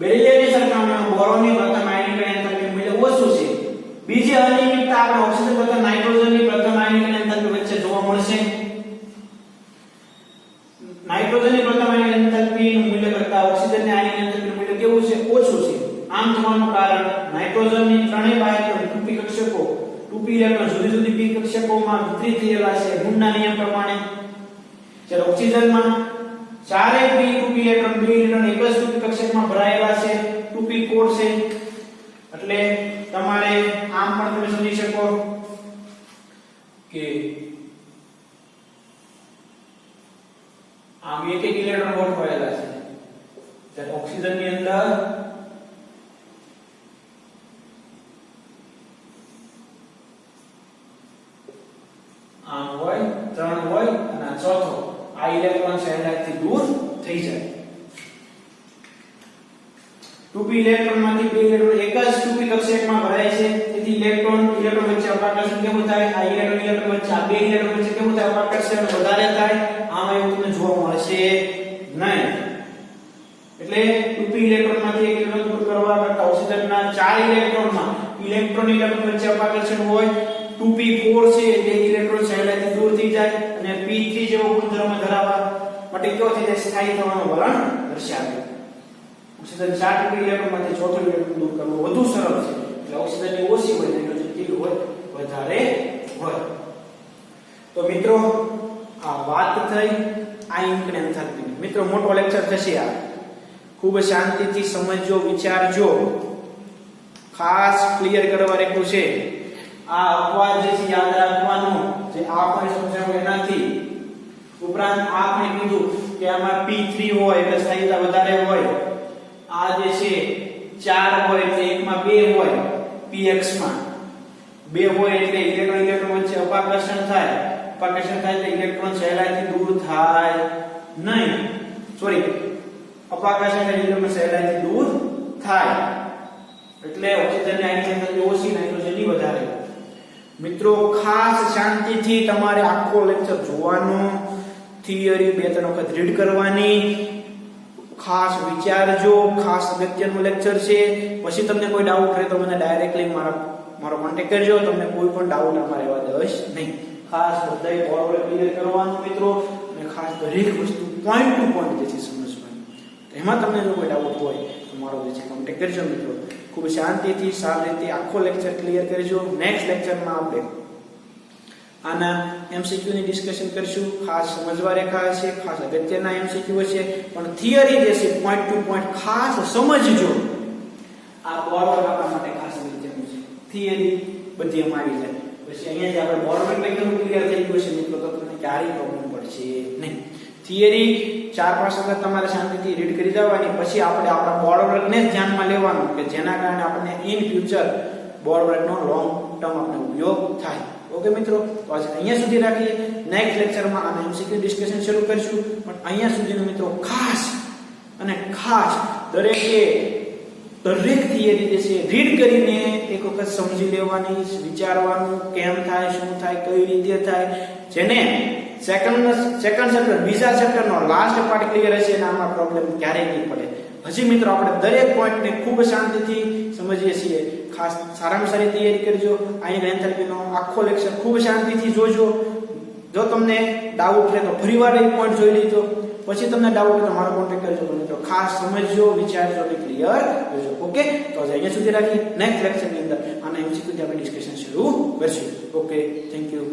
બેરિલિયમની સરખામણીમાં બોરોનની પ્રથમ આયનિક એન્થાલ્પી મૂલ્ય ઓછું છે. બીજી અનિયમિતતા આપણે ઓક્સિજન તથા નાઇટ્રોજનની પ્રથમ આયનિક એન્થાલ્પી વચ્ચે જોવા મળશે. નાઇટ્રોજનની પ્રથમ આયનિક એન્થાલ્પીનું મૂલ્ય કરતાં ઓક્સિજનની આયનિક એન્થાલ્પીનું મૂલ્ય કેવું છે? ઓછું છે. આમ થવાનું કારણ નાઇટ્રોજનની ત્રણેય બાહ્ય 2p કક્ષકો 2p ઇલેક્ટ્રોન જુદી જુદી p કક્ષકોમાં વિતરિત થયેલા છે મૂળના નિયમ પ્રમાણે. જ્યારે ઓક્સિજનમાં ચારે p 2p ઇલેક્ટ્રોન 2 ઇલેક્ટ્રોન એક જ 2p કક્ષકમાં ભરાયેલા છે, 2p4 છે. એટલે તમારે આમ પણ તમે સમજી શકો કે આમ એક એક ઇલેક્ટ્રોન ગોઠવાયેલા છે. જ્યારે ઓક્સિજનની અંદર આમ હોય, 3 હોય અને આ ચોથો, આ ઇલેક્ટ્રોન સહેલાઈથી દૂર થઈ જાય. 2p ઇલેક્ટ્રોનમાંથી 2 ઇલેક્ટ્રોન એક જ 2p કક્ષકમાં ભરાય છે. તેથી ઇલેક્ટ્રોન વચ્ચે અપાકર્ષણ કેવું થાય? આ ઇલેક્ટ્રોન વચ્ચે, આ બે ઇલેક્ટ્રોન વચ્ચે કેવું થાય? અપાકર્ષણ વધારે થાય. આમાં એવું તમને જોવા મળશે નહીં. એટલે 2p ઇલેક્ટ્રોનમાંથી એક ઇલેક્ટ્રોન દૂર કરવા કરતા ઓક્સિજનના 4 ઇલેક્ટ્રોનમાં ઇલેક્ટ્રોન વચ્ચે અપાકર્ષણ હોય. 2p4 છે એટલે ઇલેક્ટ્રોન સહેલાઈથી દૂર થઈ જાય અને p3 જેવો ગુણધર્મ ધરાવવા માટે કેવો થઈ જાય? સ્થાયી થવાનું વલણ દર્શાવે. ઓક્સિજન 4 2p ઇલેક્ટ્રોનમાંથી ચોથો ઇલેક્ટ્રોન દૂર કરવો વધુ સરળ છે. એટલે ઓક્સિજનની ઓછી હોય, નાઇટ્રોજન કેવી હોય? વધારે હોય. તો મિત્રો, આ વાત થઈ આયનિક અને એન્થાલ્પીની. મિત્રો મોટો લેક્ચર થશે આ, ખૂબ શાંતિથી સમજજો, વિચારજો, ખાસ ક્લિયર કરવા રેખું છે. આ અપવાદ જે છે યાદ રાખવાનું, જે આપણે સમજાવ્યું એનાથી. ઉપરાંત આપણે કીધું કે આમાં P3 હોય એટલે સ્થાયીતા વધારે હોય, આ જે છે 4 હોય એટલે એકમાં 2 હોય, px માં 2 હોય એટલે ઇલેક્ટ્રોન ઇલેક્ટ્રોન વચ્ચે અપાકર્ષણ થાય. અપાકર્ષણ થાય એટલે ઇલેક્ટ્રોન સહેલાઈથી દૂર થાય નહીં. સોરી, અપાકર્ષણ એટલે ઇલેક્ટ્રોન સહેલાઈથી દૂર થાય એટલે ઓક્સિજનની આયનિક એનર્જી ઓછી, નાઇટ્રોજનની વધારે. મિત્રો ખાસ શાંતિથી તમારે આખો લેક્ચર જોવાનો, થિયરી 2-3 વખત રીડ કરવાની, ખાસ વિચારજો. ખાસ અગત્યનું લેક્ચર છે. પછી તમને કોઈ ડાઉટ રહે તો મને ડાયરેક્ટલી મારો કોન્ટેક્ટ કરજો. તમને કોઈ પણ ડાઉટ આમાં રહેવા દઈશ નહીં. ખાસ બધાય બરોબર ક્લિયર કરવાનું મિત્રો, અને ખાસ દરેક વસ્તુ પોઈન્ટ ટુ પોઈન્ટ જે છે સમજવાની. એમાં તમને જો કોઈ ડાઉટ હોય તો મારો જે છે કોન્ટેક્ટ કરજો મિત્રો. ખૂબ શાંતિથી સારી રીતે આખો લેક્ચર ક્લિયર કરજો. નેક્સ્ટ લેક્ચરમાં આપણે આના MCQ ની ડિસ્કશન કરશું. ખાસ સમજવા રેખા છે, ખાસ અગત્યના MCQ છે, પણ થિયરી જે છે પોઈન્ટ ટુ પોઈન્ટ ખાસ સમજજો. આ બરોબર આપણા માટે ખાસ અગત્યનું છે. થિયરી બધી એમાં આવી જાય. પછી અહીંયા જે આપણે બરોબર લેક્ચર ક્લિયર થઈ ગયું છે મિત્રો, તો તમને ક્યારેય પ્રોબ્લેમ પડશે નહીં. થિયરી 4-5 વખત તમારે શાંતિથી રીડ કરી જવાની. પછી આપણે આપણા બોર્ડ વર્કને ધ્યાનમાં લેવાનું કે જેના કારણે આપણને ઇન ફ્યુચર બોર્ડ વર્કનો લોંગ ટર્મ આપણે ઉપયોગ થાય. ઓકે મિત્રો, તો આજે અહીંયા સુધી રાખીએ. નેક્સ્ટ લેક્ચરમાં આના MCQ ડિસ્કશન શરૂ કરીશું. પણ અહીંયા સુધીનો મિત્રો ખાસ અને ખાસ દરેક થિયરી જે છે રીડ કરીને એક વખત સમજી લેવાની, વિચારવાનું, કેમ થાય, શું થાય, કઈ રીતે થાય. જેને સેકન્ડ ચેપ્ટર, બીજા ચેપ્ટરનો લાસ્ટ પાર્ટ ક્લિયર હશે અને આમાં પ્રોબ્લેમ ક્યારેય નહીં પડે. હજી મિત્રો આપણે દરેક પોઈન્ટને ખૂબ શાંતિથી સમજીએ છીએ. ખાસ સારામાં સારી તૈયારી કરજો. આયનિક એન્થાલ્પીનો આખો લેક્ચર ખૂબ શાંતિથી જોજો. જો તમને ડાઉટ રહે તો ફરીવાર એક પોઈન્ટ જોઈ લેજો. પછી તમને ડાઉટ હોય તો મારો કોન્ટેક્ટ કરજો મિત્રો. ખાસ સમજજો, વિચારજો અને ક્લિયર કરજો. ઓકે, તો અહીંયા સુધી રાખીએ. નેક્સ્ટ લેક્ચરની અંદર આના MCQ આપણે ડિસ્કશન શરૂ કરશું. Okay, thank you.